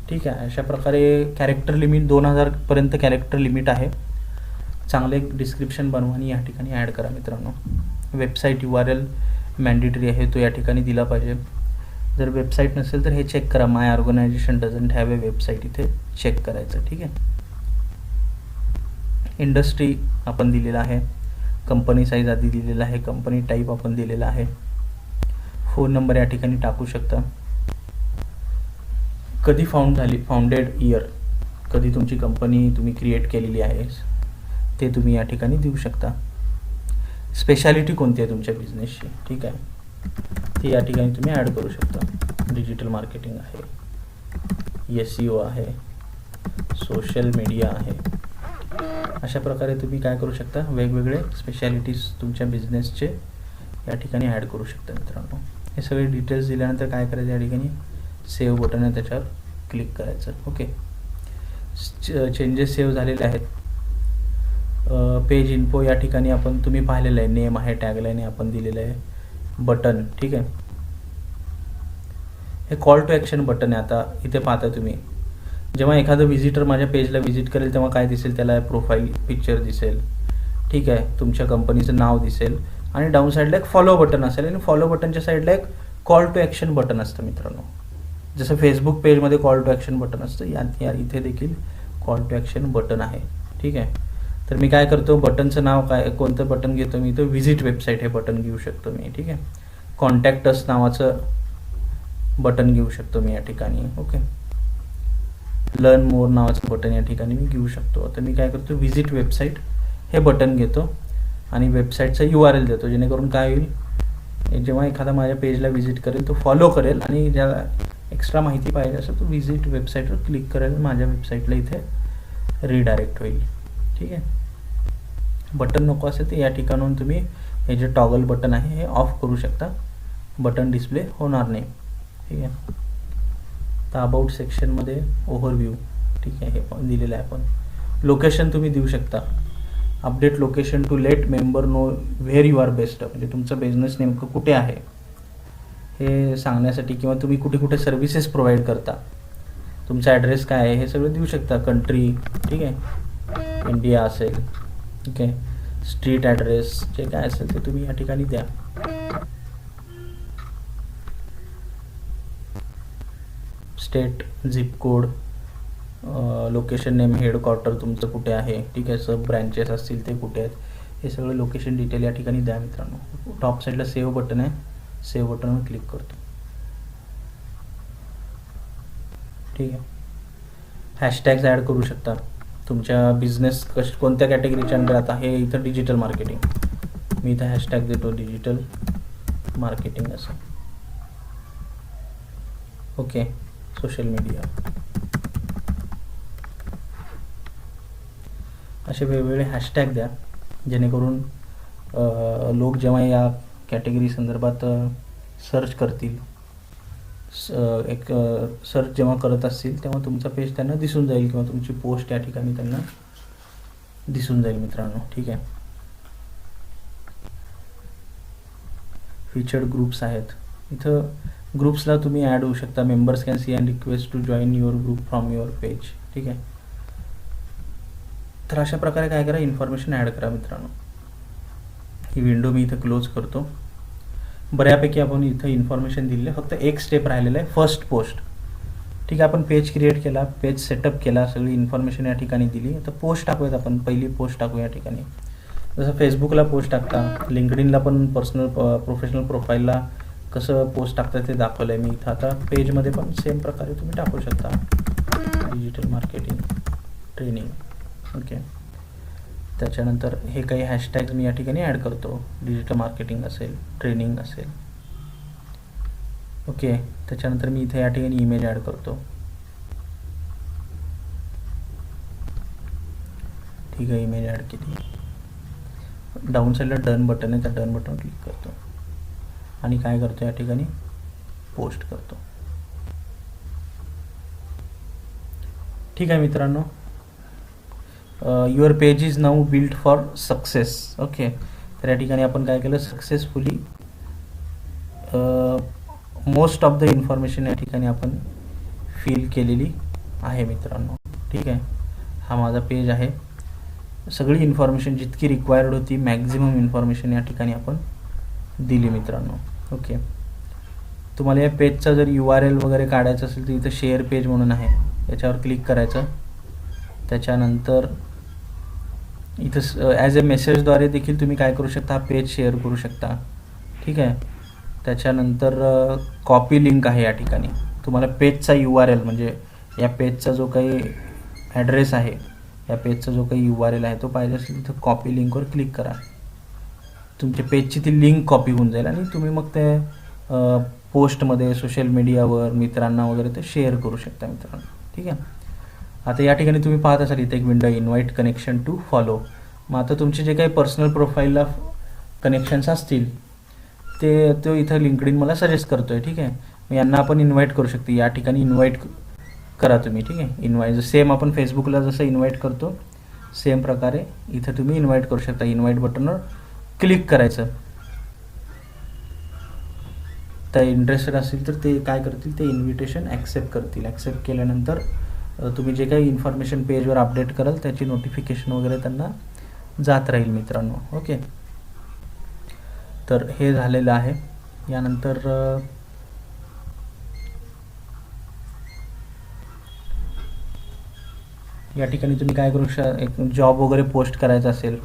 ठीक आहे, अशा प्रकारे कॅरेक्टर लिमिट 2000 पर्यंत कॅरेक्टर लिमिट आहे. चांगलं एक डिस्क्रिप्शन बनवा आणि या ठिकाणी ॲड करा मित्रांनो. वेबसाईट URL मॅन्डेटरी आहे, तो या ठिकाणी दिला पाहिजे. जर वेबसाईट नसेल तर हे चेक करा, my organisation doesn't have a website, इथे चेक करायचं. ठीक आहे, इंडस्ट्री आपण दिलेला आहे, कंपनी साईज आधी दिलेला आहे, कंपनी टाईप आपण दिलेला आहे, फोन नंबर या ठिकाणी टाकू शकता. कधी फाउंडेड इयर, कधी तुमची कंपनी तुम्ही क्रिएट केलेली आहे ते तुम्ही या ठिकाणी देऊ शकता. स्पेशालिटी कोणती आहे तुमच्या बिझनेसची, ठीक आहे, ते या ठिकाणी तुम्ही ॲड करू शकता. डिजिटल मार्केटिंग आहे, SEO आहे, सोशल मीडिया आहे. अशा प्रकारे तुम्ही काय करू शकता, वेगवेगळे स्पेशालिटीज तुमच्या बिझनेसचे या ठिकाणी ॲड करू शकता मित्रांनो. हे सगळे डिटेल्स दिल्यानंतर काय करायचं, या ठिकाणी सेव्ह बटन आहे त्याच्यावर क्लिक करायचं. ओके, चेंजेस सेव्ह झालेले आहेत. पेज इन्फो या ठिकाणी आपण तुम्ही पाहिलेलं आहे, नेम आहे, टॅगलाईन आपण दिलेलं आहे, बटन. ठीक आहे, हे कॉल टू ॲक्शन बटन आहे. आता इथे पाहता तुम्ही जेव्हा एखादं व्हिजिटर माझ्या पेजला व्हिजिट करेल तेव्हा काय दिसेल, त्याला प्रोफाईल पिक्चर दिसेल, ठीक आहे, तुमच्या कंपनीचं नाव दिसेल आणि डाऊन साईडला एक फॉलो बटन असेल आणि फॉलो बटनच्या साईडला एक कॉल टू ॲक्शन बटन असतं मित्रांनो. जसं फेसबुक पेजमध्ये कॉल टू ॲक्शन बटन असतं, या इथे देखील कॉल टू ॲक्शन बटन आहे, ठीक आहे. तर मी काय करतो, बटनचं नाव काय, कोणतं बटन घेतो मी, तर व्हिजिट वेबसाईट हे बटन घेऊ शकतो मी, ठीक आहे. कॉन्टॅक्ट अस नावाचं बटन घेऊ शकतो मी या ठिकाणी. ओके, लर्न मोर नावाचं बटन या ठिकाणी मी घेऊ शकतो. तर मी काय करतो, व्हिजिट वेबसाईट हे बटन घेतो आणि वेबसाईटचा URL देतो, जेणेकरून काय होईल, जेव्हा एखादा माझ्या पेजला व्हिजिट करेल तो फॉलो करेल आणि ज्याला एक्स्ट्रा माहिती पाहिजे असेल तो व्हिजिट वेबसाईटवर क्लिक करेल, माझ्या वेबसाईटला इथे रिडायरेक्ट होईल, ठीक आहे. बटन नको असेल तर या ठिकाणून तुम्ही हे जे टॉगल बटन आहे हे ऑफ करू शकता, बटन डिस्प्ले होणार नाही, ठीक आहे. तर अबाउट सेक्शनमध्ये ओव्हरव्ह्यू, ठीक आहे, हे पण दिलेलं आहे. आपण लोकेशन तुम्ही देऊ शकता, update location to let member know where you are based, म्हणजे तुमचं बिझनेस नेमकं कुठे आहे हे सांगण्यासाठी, किंवा तुम्ही कुठे कुठे सर्व्हिसेस प्रोव्हाइड करता, तुमचा ॲड्रेस काय आहे हे सगळं देऊ शकता. कंट्री, ठीक आहे, इंडिया असेल, ठीक आहे, स्ट्रीट ॲड्रेस जे काय असेल ते तुम्ही या ठिकाणी द्या. State, zip code, location name, headquarter तुमचं कुठे आहे, ठीक आहे, सब ब्रँचेस असतील ते कुठे आहेत, हे सगळं लोकेशन डिटेल या ठिकाणी द्या मित्रांनो. टॉप साईडला सेव्ह बटन आहे, सेव्ह बटनवर क्लिक करतो, ठीक आहे. हॅशटॅग्स ॲड करू शकता, तुमच्या बिझनेस कोणत्या कॅटेगरीच्या अंडर आता हे इथं डिजिटल मार्केटिंग, मी इथं हॅशटॅग देतो डिजिटल मार्केटिंग असं. ओके, सोशल मीडिया, असे वेगवेगळे हॅशटॅग द्या, जेणेकरून लोक जेव्हा या कॅटेगरी संदर्भात सर्च करतील, एक सर्च जेव्हा करत असतील तेव्हा तुमचा पेज त्यांना दिसून जाईल, किंवा तुमची पोस्ट या ठिकाणी त्यांना दिसून जाईल मित्रांनो, ठीक आहे. फीचर्ड ग्रुप्स आहेत, इथं ग्रुप्सला तुम्ही ॲड होऊ शकता. Members can see and request to join your group from your page, ठीक आहे. तर अशा प्रकारे काय करा, इन्फॉर्मेशन ॲड करा मित्रांनो. ही विंडो मी इथं क्लोज करतो. बऱ्यापैकी आपण इथं इन्फॉर्मेशन दिलेली आहे, फक्त एक स्टेप राहिलेलं आहे, फर्स्ट पोस्ट, ठीक आहे. आपण पेज क्रिएट केला, पेज सेटअप केला, सगळी इन्फॉर्मेशन या ठिकाणी दिली. आता पोस्ट टाकूयात आपण, पहिली पोस्ट टाकू या ठिकाणी. जसं फेसबुकला पोस्ट टाकता, लिंक्डइनला पण पर्सनल प्रोफेशनल प्रोफाईलला कसं पोस्ट टाकता ते दाखवलं आहे मी इथं. आता पेजमध्ये पण सेम प्रकारे तुम्ही टाकू शकता, डिजिटल मार्केटिंग ट्रेनिंग, ओके. त्याच्यानंतर हे काही हॅशटॅग्स मी या ठिकाणी ॲड करतो, डिजिटल मार्केटिंग असेल, ट्रेनिंग असेल, ओके. त्याच्यानंतर मी इथे या ठिकाणी इमेज ॲड करतो, ठीक आहे. इमेज ॲड केली, डाऊन साईडला डन बटन आहे, त्या डन बटन क्लिक करतो आणि काय करतो, या ठिकाणी पोस्ट करतो, ठीक आहे मित्रांनो. Your page is now built for success, okay. तर या ठिकाणी आपण काय केलं, successfully most of the information या ठिकाणी आपण फिल केलेली आहे मित्रांनो, ठीक आहे. हा माझा पेज आहे, सगळी इन्फॉर्मेशन जितकी रिक्वायर्ड होती मॅक्झिमम इन्फॉर्मेशन या ठिकाणी आपण दिली मित्रांनो, ओके. तुम्हाला या पेजचा जर URL वगैरे काढायचं असेल तर इथं शेअर पेज म्हणून आहे, याच्यावर क्लिक करायचं. त्याच्यानंतर इथं ॲज अ मेसेजद्वारे देखील तुम्ही काय करू शकता, हा पेज शेअर करू शकता, ठीक आहे. त्याच्यानंतर कॉपी लिंक आहे या ठिकाणी, तुम्हाला पेजचा URL म्हणजे या पेजचा जो काही ॲड्रेस आहे, या पेजचा जो काही URL आहे तो पाहिजे असेल तिथं कॉपी लिंकवर क्लिक करा, तुमच्या पेजची ती लिंक कॉपी होऊन जाईल आणि तुम्ही मग ते पोस्टमध्ये सोशल मीडियावर मित्रांना वगैरे ते शेअर करू शकता मित्रांनो, ठीक आहे. आता या ठिकाणी तुम्ही पाहत असाल इथे एक window, invite connection to follow. मग आता तुमचे जे काही पर्सनल प्रोफाईलला कनेक्शन्स असतील ते तो इथं लिंक्डइन मला सजेस्ट करतो आहे, ठीक आहे. मग यांना आपण इन्व्हाइट करू शकतो, या ठिकाणी इन्व्हाइट करा तुम्ही, ठीक आहे. इन्व्हाइट सेम आपण फेसबुकला जसं इन्व्हाइट करतो सेम प्रकारे इथं तुम्ही इन्व्हाइट करू शकता. इन्व्हाइट बटनवर क्लिक करायचं, त्या इंटरेस्टेड असतील तर ते काय करतील, ते इन्व्हिटेशन ॲक्सेप्ट करतील. ॲक्सेप्ट केल्यानंतर तुम्ही जे काही इन्फॉर्मेशन पेजवर अपडेट कराल त्याची नोटिफिकेशन वगैरे त्यांना जात राहील मित्रांनो. ओके, तर हे झालेलं आहे. यानंतर या ठिकाणी तुम्ही काय करू एक जॉब वगैरे पोस्ट करायचा असेल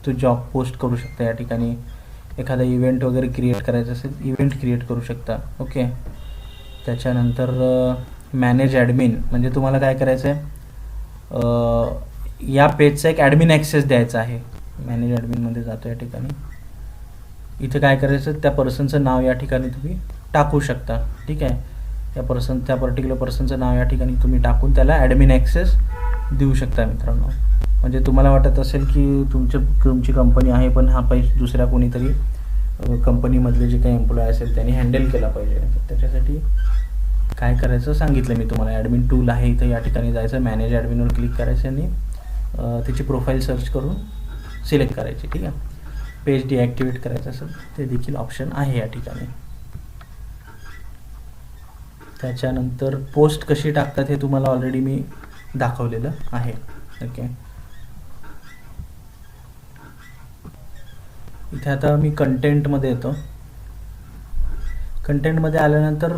तो जॉब पोस्ट करू शकता. या ठिकाणी एखादा इव्हेंट वगैरे क्रिएट करायचा असेल इव्हेंट क्रिएट करू शकता. ओके, त्याच्यानंतर मॅनेज ॲडमिन म्हणजे तुम्हाला काय करायचं आहे, या पेजचा एक ॲडमिन ॲक्सेस द्यायचा आहे. मॅनेज ॲडमिनमध्ये जातो. या ठिकाणी इथे काय करायचं, त्या पर्सनचं नाव या ठिकाणी तुम्ही टाकू शकता. ठीक आहे, त्या पर्टिक्युलर पर्सनचं नाव या ठिकाणी तुम्ही टाकून त्याला ॲडमिन ॲक्सेस देऊ शकता मित्रांनो. म्हणजे तुम्हाला वाटत असेल की तुमची कंपनी आहे पण हा पैसे दुसऱ्या कोणीतरी कंपनीमधले जे काही एम्प्लॉय असेल त्यांनी हँडल केला पाहिजे. त्याच्यासाठी काय करायचं सांगितलं मी तुम्हाला. ॲडमिन टूल आहे इथं, या ठिकाणी जायचं, मॅनेज ॲडमिनवर क्लिक करायचं आणि त्याची प्रोफाईल सर्च करून सिलेक्ट करायची. ठीक आहे, पेज डिॲक्टिवेट करायचं असेल ते देखील ऑप्शन आहे या ठिकाणी. त्याच्यानंतर पोस्ट कशी टाकतात हे तुम्हाला ऑलरेडी मी दाखवलेलं आहे. ओके, इथे आता मी कंटेंटमध्ये येतो. कंटेंटमध्ये आल्यानंतर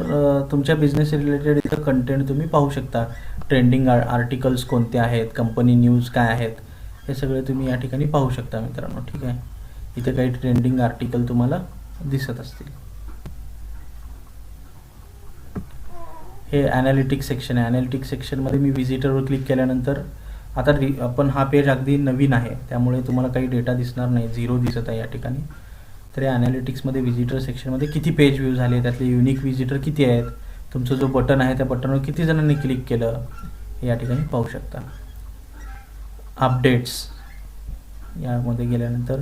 तुमच्या बिझनेस रिलेटेड इथं कंटेंट तुम्ही पाहू शकता. ट्रेंडिंग आर्टिकल्स कोणते आहेत, कंपनी न्यूज काय आहेत, हे सगळे तुम्ही या ठिकाणी पाहू शकता मित्रांनो. ठीक आहे, इथे काही ट्रेंडिंग आर्टिकल तुम्हाला दिसत असतील. हे ॲनालिटिक्स सेक्शन आहे. ॲनालिटिक्स सेक्शनमध्ये मी व्हिजिटरवर क्लिक केल्यानंतर आता आपण हा पेज अगदी नवीन आहे त्यामुळे तुम्हाला काही डेटा दिसणार नाही, 0 दिसत आहे या ठिकाणी. तर या ॲनालिटिक्समध्ये व्हिजिटर सेक्शनमध्ये किती पेज व्ह्यू झाले, त्यातले युनिक व्हिजिटर किती आहेत, तुमचं जो बटन आहे त्या बटनवर किती जणांनी क्लिक केलं हे या ठिकाणी पाहू शकता. अपडेट्स यामध्ये गेल्यानंतर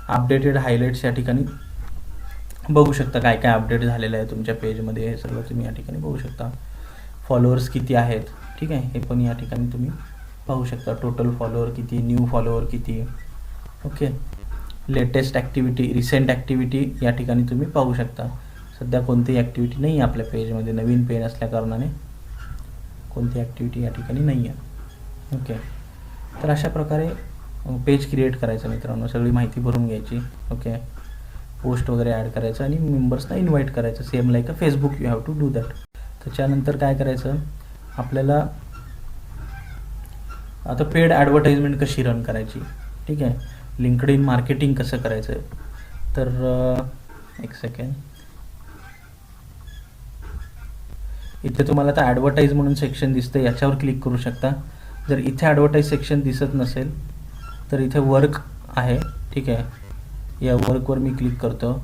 अपडेटेड हायलाईट्स या ठिकाणी बघू शकता, काय काय अपडेट झालेलं आहे तुमच्या पेजमध्ये हे सगळं तुम्ही या ठिकाणी बघू शकता. फॉलोअर्स किती आहेत, ठीक आहे, हे पण या ठिकाणी तुम्ही पाहू शकता. टोटल फॉलोअर किती, न्यू फॉलोअर किती. Okay, latest activity, recent activity या ठिकाणी तुम्ही पाहू शकता. सध्या कोणतीही ॲक्टिव्हिटी नाही आहे आपल्या पेजमध्ये, नवीन पेज असल्याकारणाने कोणती ॲक्टिव्हिटी या ठिकाणी नाही आहे. ओके, तर अशा प्रकारे पेज क्रिएट करायचं मित्रांनो, सगळी माहिती भरून घ्यायची. ओके, पोस्ट वगैरे ॲड करायचं आणि मेंबर्सना इन्व्हाइट करायचं, same like a Facebook you have to do that. त्याच्यानंतर काय करायचं, आपल्याला आता पेड ॲडव्हर्टाइजमेंट कशी रन करायची. ठीक आहे, लिंक्डइन मार्केटिंग कसं करायचं. तर एक सेकंड, इथे तुम्हाला आता ॲडव्हर्टाईज म्हणून सेक्शन दिसतं, याच्यावर क्लिक करू शकता. जर इथे ॲडव्हर्टाईज सेक्शन दिसत नसेल तर इथे वर्क आहे. ठीक आहे, या वर्कवर मी क्लिक करतो.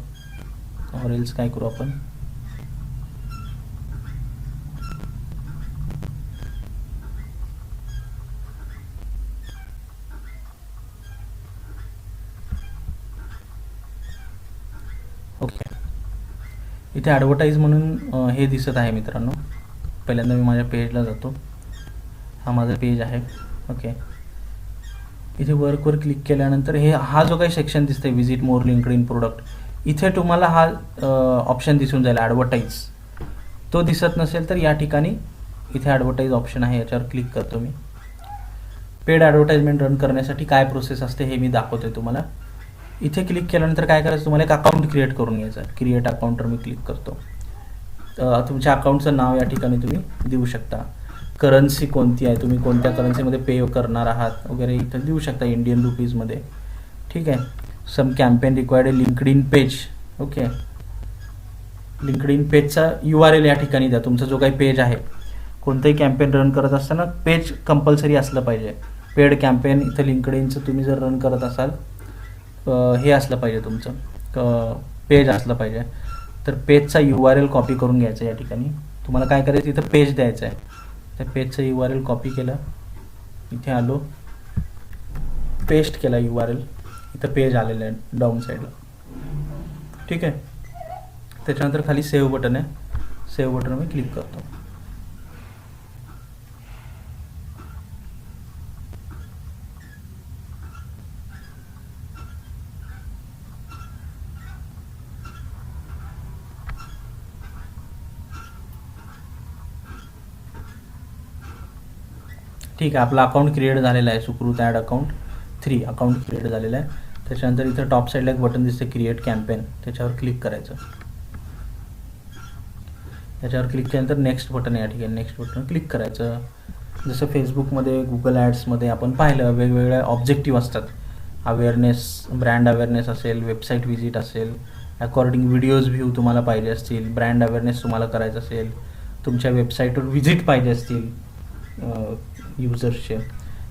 और एल्स काय करू आपण, ओके, इथे ॲडव्हर्टाईज म्हणून हे दिसत आहे मित्रांनो. पहिल्यांदा मी माझ्या पेजला जातो, हा माझा पेज आहे. ओके, इथे वर्कवर क्लिक केल्यानंतर हा जो काही सेक्शन दिसतंय विजिट मोर लिंक्डइन प्रोडक्ट, इथे तुम्हाला हा ऑप्शन दिसून जाईल ॲडव्हर्टाईज. तो दिसत नसेल तर या ठिकाणी इथे ॲडव्हर्टाईज ऑप्शन आहे, याच्यावर क्लिक करतो मी. पेड ॲडव्हर्टाइजमेंट रन करण्यासाठी काय प्रोसेस असते हे मी दाखवतोय तुम्हाला. इथे क्लिक केल्यानंतर काय करायचं, तुम्हाला एक अकाउंट क्रिएट करून घ्यायचं. क्रिएट अकाउंटवर मी क्लिक करतो. तुमच्या अकाउंटचं नाव या ठिकाणी तुम्ही देऊ शकता. करन्सी कोणती आहे, तुम्ही कोणत्या करन्सीमध्ये पे करणार आहात वगैरे इथं देऊ शकता, इंडियन रुपीजमध्ये. ठीक आहे, some campaign required LinkedIn page. Okay, LinkedIn पेजचा URL या ठिकाणी द्या. तुमचा जो काही पेज आहे, कोणतंही कॅम्पेन रन करत असताना पेज कंपल्सरी असलं पाहिजे. पेड कॅम्पेन इथं लिंक्डइनचं तुम्ही जर रन करत असाल, हे असलं पाहिजे तुमचं पेज असलं पाहिजे. तर पेजचा URL कॉपी करून घ्यायचा. या ठिकाणी तुम्हाला काय करायचं, इथं पेज द्यायचं आहे. त्या पेजचं URL कॉपी केलं, इथे आलो, पेस्ट केला URL, इथं पेज आलेलं आहे डाऊन साईडला. ठीक आहे, त्याच्यानंतर खाली सेव्ह बटन आहे, सेव्ह बटनवर मी क्लिक करतो. ठीक आहे, आपला अकाउंट क्रिएट झालेला आहे, सुकृत ॲड अकाउंट 3 अकाउंट क्रिएट झालेलं आहे. त्याच्यानंतर इथं टॉप साईडला एक बटन दिसतं क्रिएट कॅम्पेन, त्याच्यावर क्लिक करायचं. त्याच्यावर क्लिक केल्यानंतर नेक्स्ट बटन आहे, या ठिकाणी नेक्स्ट बटन क्लिक करायचं. जसं फेसबुकमध्ये, गुगल ॲड्समध्ये आपण पाहिलं वेगवेगळ्या ऑब्जेक्टिव्ह असतात. अवेअरनेस, ब्रँड अवेअरनेस असेल, वेबसाईट व्हिजिट असेल, अकॉर्डिंग व्हिडिओज व्ह्यू तुम्हाला पाहिजे असतील, ब्रँड अवेअरनेस तुम्हाला करायचं असेल, तुमच्या वेबसाईटवर व्हिजिट पाहिजे असतील युजर्सचे,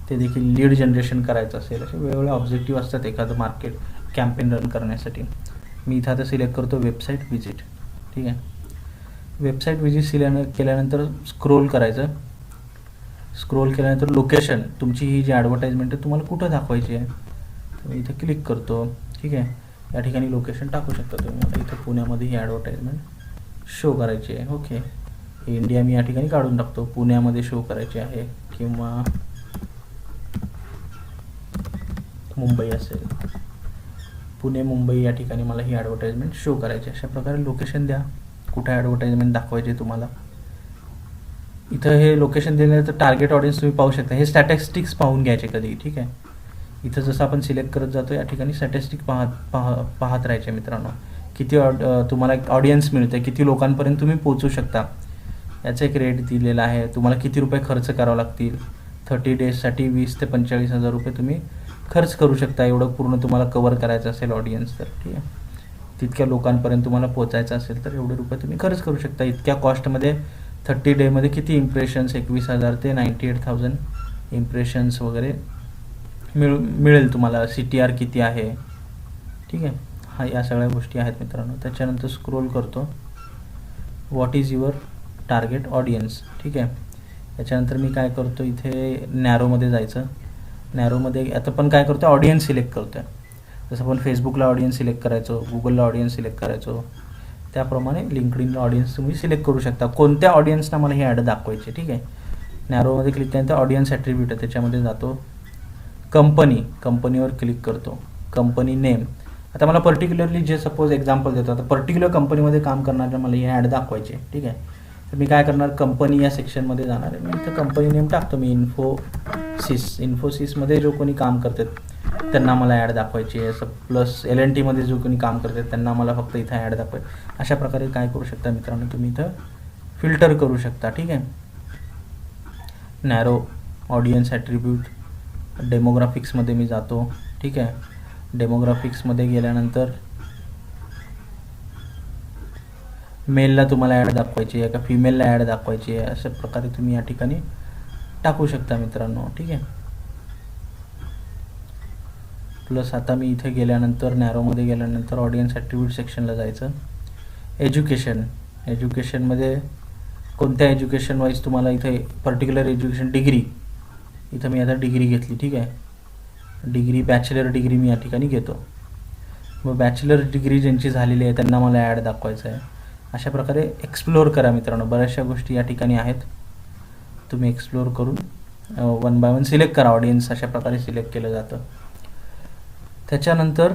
ते देखील लीड जनरेशन करायचं असेल, असे वेगवेगळे ऑब्जेक्टिव्ह असतात एखादं मार्केट कॅम्पेन रन करण्यासाठी. मी इथं आता सिलेक्ट करतो वेबसाईट व्हिजिट. ठीक आहे, वेबसाईट व्हिजिट केल्यानंतर स्क्रोल करायचं. स्क्रोल केल्यानंतर लोकेशन, तुमची ही जी ॲडव्हर्टाईजमेंट आहे तुम्हाला कुठं दाखवायची आहे, तर मी इथं क्लिक करतो. ठीक आहे, या ठिकाणी लोकेशन टाकू शकता तुम्ही. मला इथं पुण्यामध्ये ही ॲडव्हर्टाईजमेंट शो करायची आहे. ओके, इंडिया मी या ठिकाणी काढून टाकतो, पुण्यामध्ये शो करायची आहे किंवा मुंबई असेल, पुणे मुंबई या ठिकाणी मला ही ॲडव्हर्टाईजमेंट शो करायची. अशा प्रकारे लोकेशन द्या, कुठं ॲडव्हर्टाईजमेंट दाखवायची तुम्हाला. इथं हे लोकेशन दिल्यानंतर टार्गेट ऑडियन्स तुम्ही पाहू शकता. हे स्टॅटिस्टिक्स पाहून घ्यायचे कधी. ठीक आहे, इथं जसं आपण सिलेक्ट करत जातो या ठिकाणी स्टॅटिस्टिक पाहत राहायचे मित्रांनो. किती तुम्हाला ऑडियन्स मिळते, किती लोकांपर्यंत तुम्ही पोहोचू शकता, याचं एक रेट दिलेला आहे. तुम्हाला किती रुपये खर्च करावे लागतील, 30 डेजसाठी 20,000 ते 45,000 रुपये तुम्ही खर्च करू शकता, एवढं पूर्ण तुम्हाला कवर करायचं असेल ऑडियन्स तर. ठीक आहे, तितक्या लोकांपर्यंत तुम्हाला पोचायचं असेल तर एवढे रुपये तुम्ही खर्च करू शकता. इतक्या कॉस्टमध्ये 30 डेमध्ये किती इम्प्रेशन्स, 21,000 ते 98,000 इम्प्रेशन्स वगैरे मिळेल तुम्हाला. CTR किती आहे. ठीक आहे, हा या सगळ्या गोष्टी आहेत मित्रांनो. त्याच्यानंतर स्क्रोल करतो, what is your target audience. ठीक आहे, त्याच्यानंतर मी काय करतो, इथे नॅरोमध्ये जायचं. नॅरोमध्ये आता पण काय करतो, ऑडियन्स सिलेक्ट करतो आहे. जसं आपण फेसबुकला ऑडियन्स सिलेक्ट करायचो, गुगलला ऑडियन्स सिलेक्ट करायचो, त्याप्रमाणे लिंक्डइनला ऑडियन्स तुम्ही सिलेक्ट करू शकता. कोणत्या ऑडियन्सना मला ही ॲड दाखवायची. ठीक आहे, नॅरोमध्ये क्लिक केल्यानंतर ऑडियन्स ॲट्रिब्यूट आहे, त्याच्यामध्ये जातो. कंपनीवर क्लिक करतो. कंपनी नेम, आता मला पर्टिक्युलरली जे सपोज एक्झाम्पल देतो, आता पर्टिक्युलर कंपनीमध्ये काम करणाऱ्या मला ही ॲड दाखवायची. ठीक आहे, तर मी काय करणार, कंपनी या सेक्शनमध्ये जाणार आहे. मी इथं कंपनी नेम टाकतो मी इन्फोसिसमध्ये जो कोणी काम करतात त्यांना मला ॲड दाखवायची आहे. प्लस L&Tमध्ये जो कोणी काम करतात त्यांना मला फक्त इथं ॲड दाखवायची. अशा प्रकारे काय करू शकता मित्रांनो, तुम्ही इथं फिल्टर करू शकता. ठीक आहे, नॅरो, ऑडियन्स ॲट्रिब्यूट, डेमोग्राफिक्समध्ये मी जातो. ठीक आहे, डेमोग्राफिक्समध्ये गेल्यानंतर मेलला तुम्हाला ॲड दाखवायची आहे का फिमेलला ॲड दाखवायची आहे, अशा प्रकारे तुम्ही या ठिकाणी टाकू शकता मित्रांनो. ठीक आहे, प्लस आता मी इथे गेल्यानंतर नॅरोमध्ये गेल्यानंतर ऑडियन्स ॲट्रिब्यूट सेक्शनला जायचं. एज्युकेशनमध्ये कोणत्या एज्युकेशन वाईज तुम्हाला इथे पर्टिक्युलर एज्युकेशन, डिग्री, इथं मी आता डिग्री घेतली. ठीक आहे, डिग्री, बॅचलर डिग्री मी या ठिकाणी घेतो. मग बॅचलर डिग्री ज्यांची झालेली आहे त्यांना मला ॲड दाखवायचं आहे. अशा प्रकारे एक्सप्लोअर करा मित्रांनो. बऱ्याचशा गोष्टी या ठिकाणी आहेत, तुम्ही एक्सप्लोअर करून 1 बाय 1 सिलेक्ट करा. ऑडियन्स अशा प्रकारे सिलेक्ट केलं जातं. त्याच्यानंतर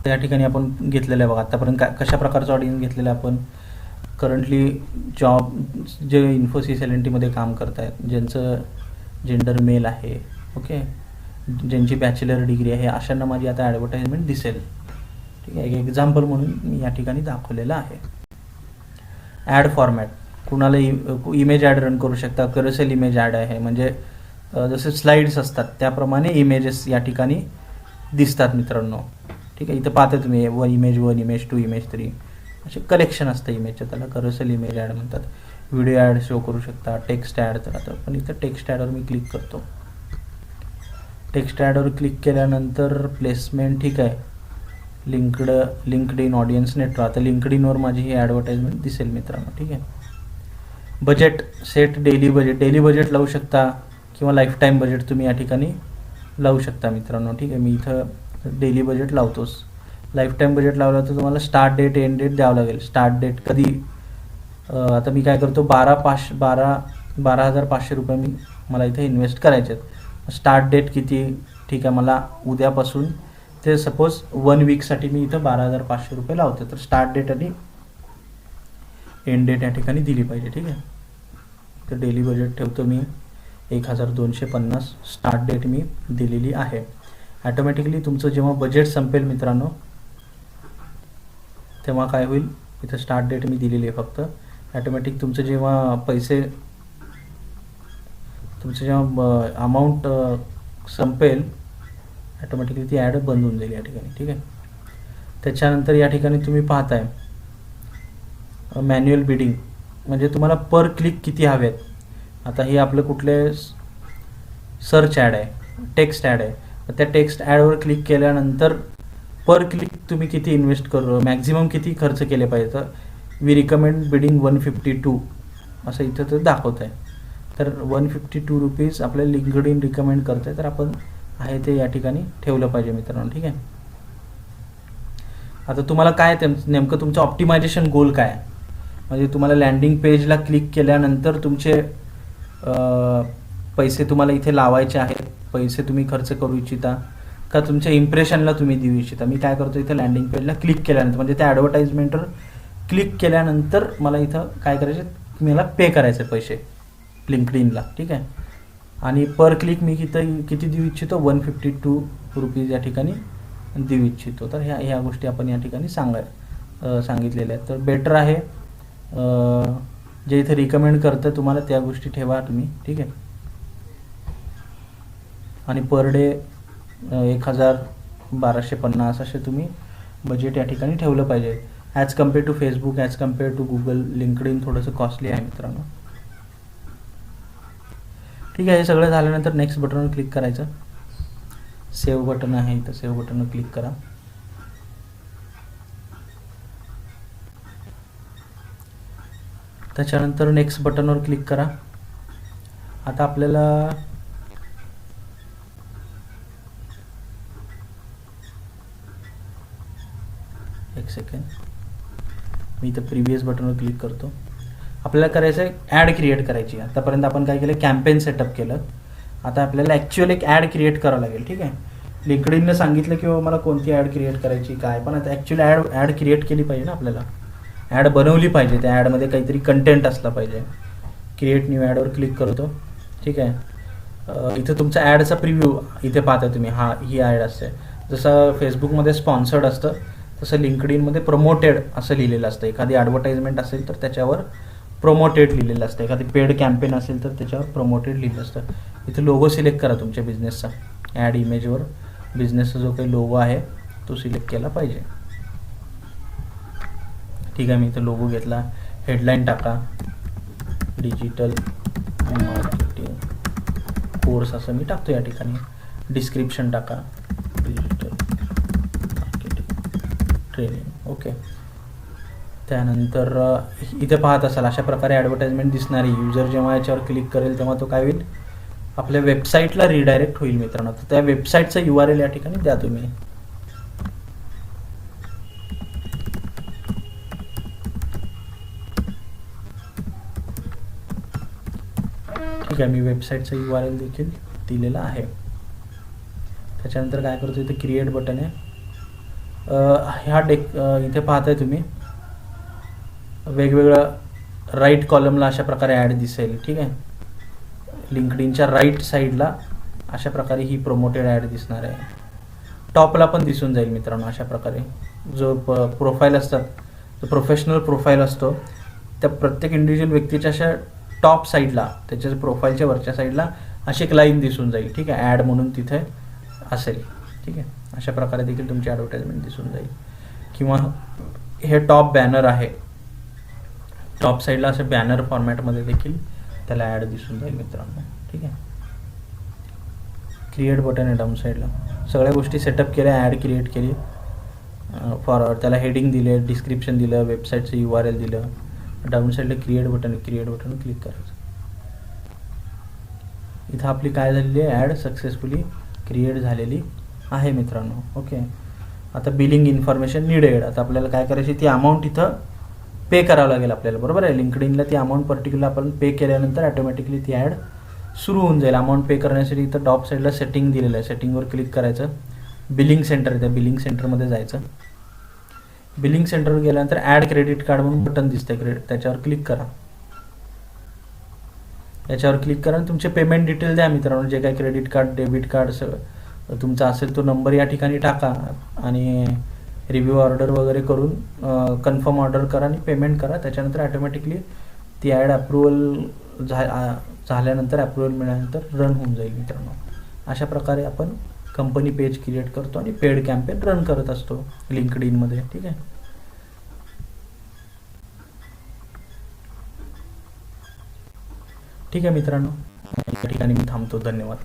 त्या ठिकाणी आपण घेतलेलं आहे बघा, आतापर्यंत कशा प्रकारचं ऑडियन्स घेतलेलं आहे आपण. करंटली जॉब जे इन्फोसिस L&Tमध्ये काम करत आहेत, ज्यांचं जेंडर मेल आहे, ओके, ज्यांची बॅचलर डिग्री आहे, अशांना माझी आता ॲडव्हर्टाईजमेंट दिसेल. ठीक आहे, एक एक्झाम्पल म्हणून मी या ठिकाणी दाखवलेलं आहे. ॲड फॉर्मॅट, कुणाला इमेज ॲड रन करू शकता. कॅरोसेल इमेज ॲड आहे, म्हणजे जसे स्लाइड्स असतात त्याप्रमाणे इमेजेस या ठिकाणी दिसतात मित्रांनो. ठीक आहे, इथं पाहता तुम्ही 1 इमेज 2 इमेज 3 असे कलेक्शन असतं इमेजचं, त्याला कॅरोसेल इमेज ॲड म्हणतात. व्हिडिओ ॲड शो करू शकता, टेक्स्ट ॲड. तर आता पण इथं टेक्स्ट ॲडवर मी क्लिक करतो. टेक्स्ट ॲडवर क्लिक केल्यानंतर प्लेसमेंट, ठीक आहे, लिंक्डइन ऑडियन्स नेटवर्क. आता लिंक्डइनवर माझी ही ॲडव्हर्टाईजमेंट दिसेल मित्रांनो. ठीक आहे, बजेट सेट, डेली बजेट लावू शकता किंवा लाईफ टाईम बजेट तुम्ही या ठिकाणी लावू शकता मित्रांनो. ठीक आहे, मी इथं डेली बजेट लावतोच. लाईफ टाईम बजेट लावलं तर तुम्हाला स्टार्ट डेट एंड डेट द्यावं लागेल. स्टार्ट डेट कधी, आता मी काय करतो, 12,500 रुपये मला इथे इन्व्हेस्ट करायचे आहेत. स्टार्ट डेट किती, ठीक आहे, मला उद्यापासून ते सपोज 1 वीकसाठी मी इथं 12,500 रुपये लावते. तर स्टार्ट डेट आणि एंड डेट या ठिकाणी दिली पाहिजे. ठीक आहे. तर डेली बजेट ठेवतो मी 1250. स्टार्ट डेट मी दिलेली आहे. ॲटोमॅटिकली तुमचं जेव्हा बजेट संपेल मित्रांनो तेव्हा काय होईल, इथं स्टार्ट डेट मी दिलेली आहे फक्त. ॲटोमॅटिक तुमचं जेव्हा अमाऊंट संपेल ॲटोमॅटिकली ती ॲड बंद होऊन जाईल या ठिकाणी. ठीक आहे. त्याच्यानंतर या ठिकाणी तुम्ही पाहताय मॅन्युअल बिडिंग, म्हणजे तुम्हाला पर क्लिक किती हवेत. आता हे आपलं कुठले सर्च ॲड आहे, टेक्स्ट ॲड आहे. तर त्या टेक्स्ट ॲडवर क्लिक केल्यानंतर पर क्लिक तुम्ही किती इन्व्हेस्ट करू, मॅक्झिमम किती खर्च केले पाहिजे. तर वी रिकमेंड बिडिंग 152 असं इथं तर दाखवत आहे. तर 152 रुपीज आपल्याला लिंक्डइन रिकमेंड करत आहे. तर आपण आहे ते या ठिकाणी ठेवलं पाहिजे मित्रांनो. ठीक आहे. आता तुम्हाला काय नेमकं तुमचं ऑप्टिमायझेशन गोल काय आहे, म्हणजे तुम्हाला लँडिंग पेजला क्लिक केल्यानंतर तुमचे पैसे तुम्हाला इथे लावायचे आहेत, पैसे तुम्ही खर्च करू इच्छिता का तुमच्या इम्प्रेशनला तुम्ही देऊ इच्छिता. मी काय करतो इथे लँडिंग पेजला क्लिक केल्यानंतर म्हणजे त्या ॲडव्हर्टाइजमेंटवर क्लिक केल्यानंतर मला इथं काय करायचे, मला पे करायचे पैसे लिंक्डइनला. ठीक आहे. आणि पर क्लिक मी किती देऊ इच्छितो, 152 रुपीज या ठिकाणी देऊ इच्छितो. तर ह्या गोष्टी आपण या ठिकाणी सांगितलेल्या आहेत. तर बेटर आहे जे इथे रिकमेंड करतं तुम्हाला त्या गोष्टी ठेवा तुम्ही. ठीक आहे. आणि पर डे 1250 असे तुम्ही बजेट या ठिकाणी ठेवलं पाहिजे. As compare to Facebook, as compare to Google, LinkedIn थोडंसं कॉस्टली आहे मित्रांनो. ठीक आहे. हे सगळं झाल्यानंतर नेक्स्ट बटनवर क्लिक करायचं. सेव्ह बटन आहे इथं, सेव्ह बटनवर क्लिक करा. त्याच्यानंतर नेक्स्ट बटनवर क्लिक करा. आता आपल्याला एक सेकंड, मी इथं प्रिव्हियस बटनवर क्लिक करतो. आपल्याला करायचं आहे ॲड क्रिएट करायची. आतापर्यंत आपण काय केलं, कॅम्पेन सेटअप केलं. आता आपल्याला ॲक्च्युअल एक ॲड क्रिएट करावं लागेल. ठीक आहे. लिंक्डइननं सांगितलं की मला कोणती ॲड क्रिएट करायची काय, पण आता ॲक्च्युअली ॲड क्रिएट केली पाहिजे ना, आपल्याला ॲड बनवली पाहिजे. त्या ॲडमध्ये काहीतरी कंटेंट असला पाहिजे. क्रिएट न्यू ॲडवर क्लिक करतो. ठीक आहे. इथं तुमचा ॲडचा प्रिव्ह्यू इथे पाहता तुम्ही. ही ॲड असते. जसं फेसबुकमध्ये स्पॉन्सर्ड असतं तसं लिंक्डइनमध्ये प्रमोटेड असं लिहिलेलं असतं. एखादी ॲडव्हर्टाइजमेंट असेल तर त्याच्यावर प्रमोटेड लिहिलेलं असतं. एखादी पेड कॅम्पेन असेल तर त्याच्यावर प्रमोटेड लिहिलं असतं. इथे लोगो सिलेक्ट करा तुमच्या बिझनेसचा. ॲड इमेजवर बिझनेसचा जो काही लोगो आहे तो सिलेक्ट केला पाहिजे. ठीक आहे. मी इथं लोगो घेतला. हेडलाईन टाका डिजिटल मार्केटिंग कोर्स असं मी टाकतो या ठिकाणी. डिस्क्रिप्शन टाका डिजिटल मार्केटिंग ट्रेनिंग. ओके. त्यानंतर इथे पाहत असाल अशा प्रकारे ॲडव्हर्टाइजमेंट दिसणारी. युजर जेव्हा याच्यावर क्लिक करेल तेव्हा तो काय होईल, आपल्या वेबसाईटला रिडायरेक्ट होईल मित्रांनो. तर त्या वेबसाईटचा URL या ठिकाणी द्या तुम्ही. ठीक आहे. मी वेबसाईटचा URL देखील दिलेला आहे. त्याच्यानंतर काय करतो, इथे क्रिएट बटन आहे. इथे पाहताय तुम्ही वेगवेगळं राईट कॉलमला अशा प्रकारे ॲड दिसेल. ठीक आहे. लिंक्डइनच्या राईट साईडला अशा प्रकारे ही प्रमोटेड ॲड दिसणार आहे. टॉपला पण दिसून जाईल मित्रांनो अशा प्रकारे. जो प्रोफाईल असतात, जो प्रोफेशनल प्रोफाईल असतो त्या प्रत्येक इंडिव्हिज्युअल व्यक्तीच्या अशा टॉप साईडला, त्याच्या प्रोफाईलच्या वरच्या साईडला अशी एक लाईन दिसून जाईल. ठीक आहे. ॲड म्हणून तिथे असेल. ठीक आहे. अशा प्रकारे देखील तुमची ॲडव्हर्टाइजमेंट दिसून जाईल. किंवा हे टॉप बॅनर आहे, टॉप साईडला असं बॅनर फॉर्मॅटमध्ये देखील त्याला ॲड दिसून जाईल मित्रांनो. ठीक आहे. क्रिएट बटन आहे डाऊन साईडला. सगळ्या गोष्टी सेटअप केल्या, ॲड क्रिएट केली, त्याला हेडिंग दिले, डिस्क्रिप्शन दिलं, वेबसाईटचं URL दिलं. डाऊन साईडला क्रिएट बटन क्लिक करायचं. इथं आपली काय झालेली आहे, ॲड सक्सेसफुली क्रिएट झालेली आहे मित्रांनो. ओके. आता बिलिंग इन्फॉर्मेशन नीडेड. आता आपल्याला काय करायची, ती अमाऊंट इथं पे करावं लागेल आपल्याला. बरोबर आहे. लिंक्डइनला ती अमाऊंट पर्टिक्युलर आपण पे केल्यानंतर ऑटोमॅटिकली ती ॲड सुरू होऊन जाईल. अमाऊंट पे करण्यासाठी इथं टॉप साईडला सेटिंग दिलेलं आहे. सेटिंगवर क्लिक करायचं. बिलिंग सेंटर आहे, त्या बिलिंग सेंटरमध्ये जायचं. बिलिंग सेंटरवर गेल्यानंतर ॲड क्रेडिट कार्ड म्हणून बटन दिसते, त्याच्यावर क्लिक करा. याच्यावर क्लिक करा आणि तुमचे पेमेंट डिटेल द्या मित्रांनो. जे काही क्रेडिट कार्ड, डेबिट कार्ड तुमचा असेल तो नंबर या ठिकाणी टाका आणि रिव्ह्यू ऑर्डर वगैरे करून कन्फर्म ऑर्डर करा आणि पेमेंट करा. त्याच्यानंतर ॲटोमॅटिकली ती ॲड अप्रुव्हल झाल्यानंतर, अप्रुव्हल मिळाल्यानंतर रन होऊन जाईल मित्रांनो. अशा प्रकारे आपण कंपनी पेज क्रिएट करतो आणि पेड कॅम्पेन रन करत असतो लिंक्डइनमध्ये. ठीक आहे. ठीक आहे मित्रांनो, या ठिकाणी मी थांबतो. धन्यवाद.